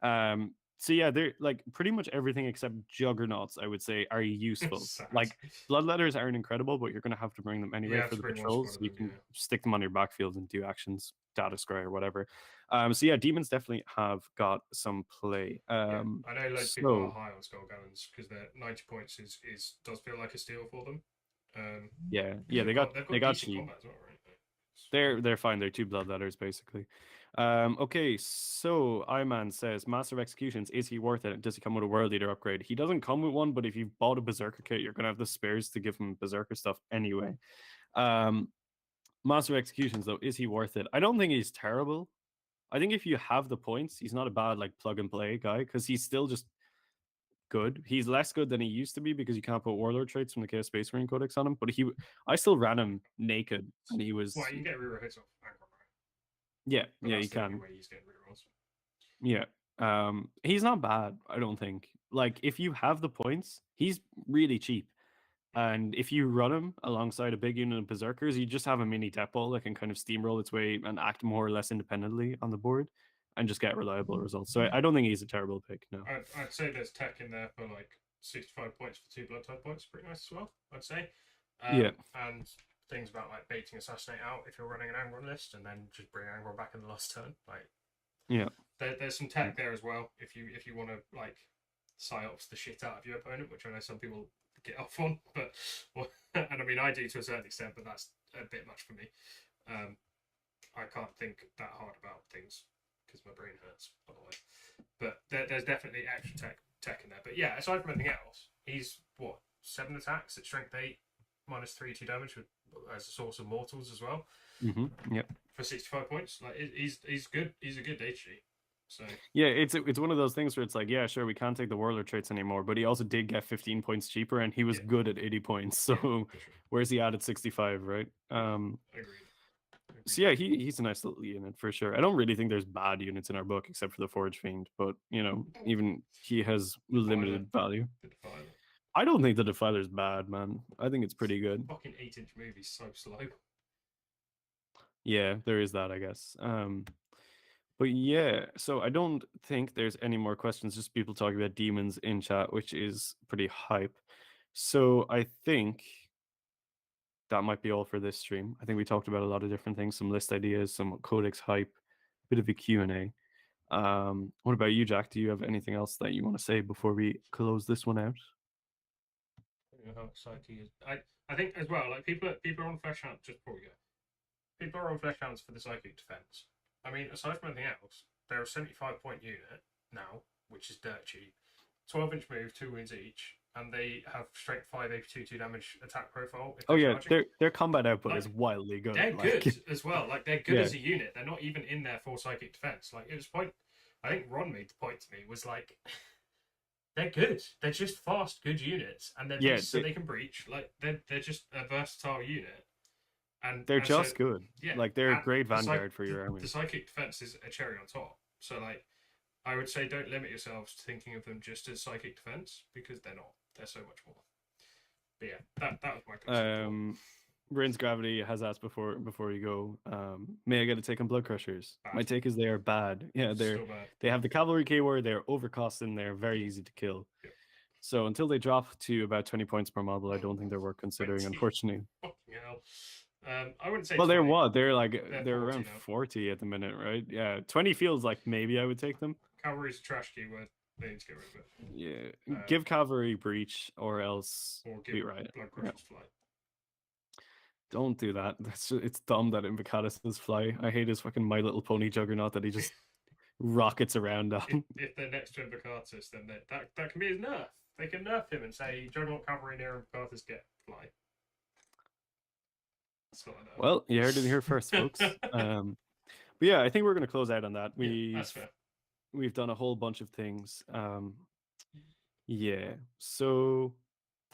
So yeah, they're like pretty much everything except Juggernauts, I would say, are useful. Like Bloodletters aren't incredible, but you're going to have to bring them anyway for the patrols. So you can stick them on your backfield and do actions, data scry or whatever. So yeah, demons definitely have got some play. I know loads of people are high on Skull Cannons because their 90 points does feel like a steal for them. They got cheap. Combat as well, right? They're fine. They're two blood letters basically. Okay, so Iman says, Master of Executions, is he worth it? Does he come with a World Eater upgrade? He doesn't come with one, but if you've bought a Berserker kit, you're gonna have the spares to give him Berserker stuff anyway. Master of Executions, though, is he worth it? I don't think he's terrible. I think if you have the points, he's not a bad like plug and play guy because he's still just good. He's less good than he used to be because you can't put warlord traits from the Chaos Space Marine Codex on him. But I still ran him naked, and he was. Well, you get reroll hits off Angron, right? Yeah, But yeah, that's you the only can. way he's getting rerolls. Yeah, he's not bad. I don't think. Like if you have the points, he's really cheap. And if you run him alongside a big unit of berserkers, you just have a mini death ball that can kind of steamroll its way and act more or less independently on the board and just get reliable results. So I don't think he's a terrible pick. No. I'd say there's tech in there for like 65 points for 2 blood type points. Pretty nice as well, I'd say. Yeah. And things about like baiting assassinate out if you're running an Angron list and then just bring Angron back in the last turn. Like, yeah, there's some tech there as well if you want to like psyops the shit out of your opponent, which I know some people get off on, but and I mean I do to a certain extent, but that's a bit much for me. I can't think that hard about things because my brain hurts otherwise. But there's definitely extra tech in there. But yeah, aside from anything else, he's what 7 attacks at strength 8, -3/2 damage as a source of mortals as well. Yep. For 65 points, like he's good. He's a good HG. So yeah, it's one of those things where it's like, yeah, sure, we can't take the warlord traits anymore, but he also did get 15 points cheaper, and he was good at 80 points. So sure. Where's he at 65, right? Agreed. So yeah, he's a nice little unit for sure. I don't really think there's bad units in our book except for the Forge Fiend, but you know, even he has limited value. I don't think the Defiler's bad, man. I think it's pretty good. Fucking 8-inch movie's so slow. Yeah, there is that, I guess. But yeah, so I don't think there's any more questions, just people talking about demons in chat, which is pretty hype. So I think that might be all for this stream. I think we talked about a lot of different things, some list ideas, some Codex hype, a bit of a Q&A. What about you, Jack? Do you have anything else that you want to say before we close this one out? I don't know how excited he is. I think as well, like people are on flesh hounds just before we go. People are on flesh hounds for the psychic defense. I mean, aside from anything else, they're a 75-point unit now, which is dirt cheap. 12-inch move, 2 wounds each, and they have strength 5 AP 2 damage attack profile. Oh yeah, their combat output is wildly good. They're good as well. Like they're good as a unit. They're not even in there for psychic defense. Like it was point. I think Ron made the point to me was like, they're good. They're just fast, good units, and they're so they can breach. Like they're just a versatile unit. And they're just good. Yeah, like they're a great vanguard for your army. The psychic defense is a cherry on top. So like, I would say don't limit yourselves to thinking of them just as psychic defense because they're not. They're so much more. But yeah, that was my question. Rain's Gravity has asked before you go. May I get a take on Blood Crushers? Bad. My take is they are bad. Yeah, they have the cavalry keyword. They're overcosted and they're very easy to kill. Yep. So until they drop to about 20 points per model, I don't think they're worth considering. Unfortunately. Fucking hell. I wouldn't say. Well, 20. They're what? They're like they're around 40 at the minute, right? Yeah, 20 feels like maybe I would take them. Cavalry's a trash keyword. They need to get rid of it. Yeah, give cavalry breach or else give Blood Crushers fly. Don't do that. It's dumb that Invocatus does fly. I hate his fucking My Little Pony juggernaut that he just rockets around on. If they're next to Invocatus, then that can be his nerf. They can nerf him and say Juggernaut cavalry near Invocatus get fly. Well, you heard it here first, folks. But yeah, I think we're going to close out on that. We've done a whole bunch of things. Yeah. So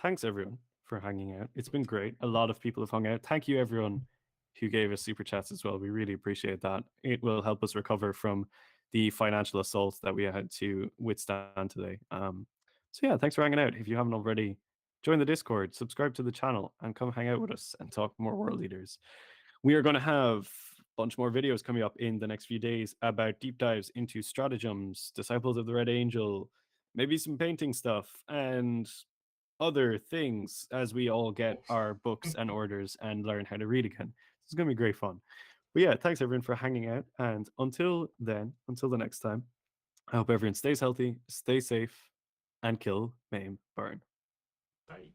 thanks everyone for hanging out. It's been great. A lot of people have hung out. Thank you everyone who gave us super chats as well. We really appreciate that. It will help us recover from the financial assault that we had to withstand today. So yeah, thanks for hanging out. If you haven't already, join the Discord, subscribe to the channel, and come hang out with us and talk more World Leaders. We are going to have a bunch more videos coming up in the next few days about deep dives into stratagems, Disciples of the Red Angel, maybe some painting stuff, and other things as we all get our books and orders and learn how to read again. This is going to be great fun. But yeah, thanks everyone for hanging out. And until the next time, I hope everyone stays healthy, stay safe, and kill, maim, burn. Bye.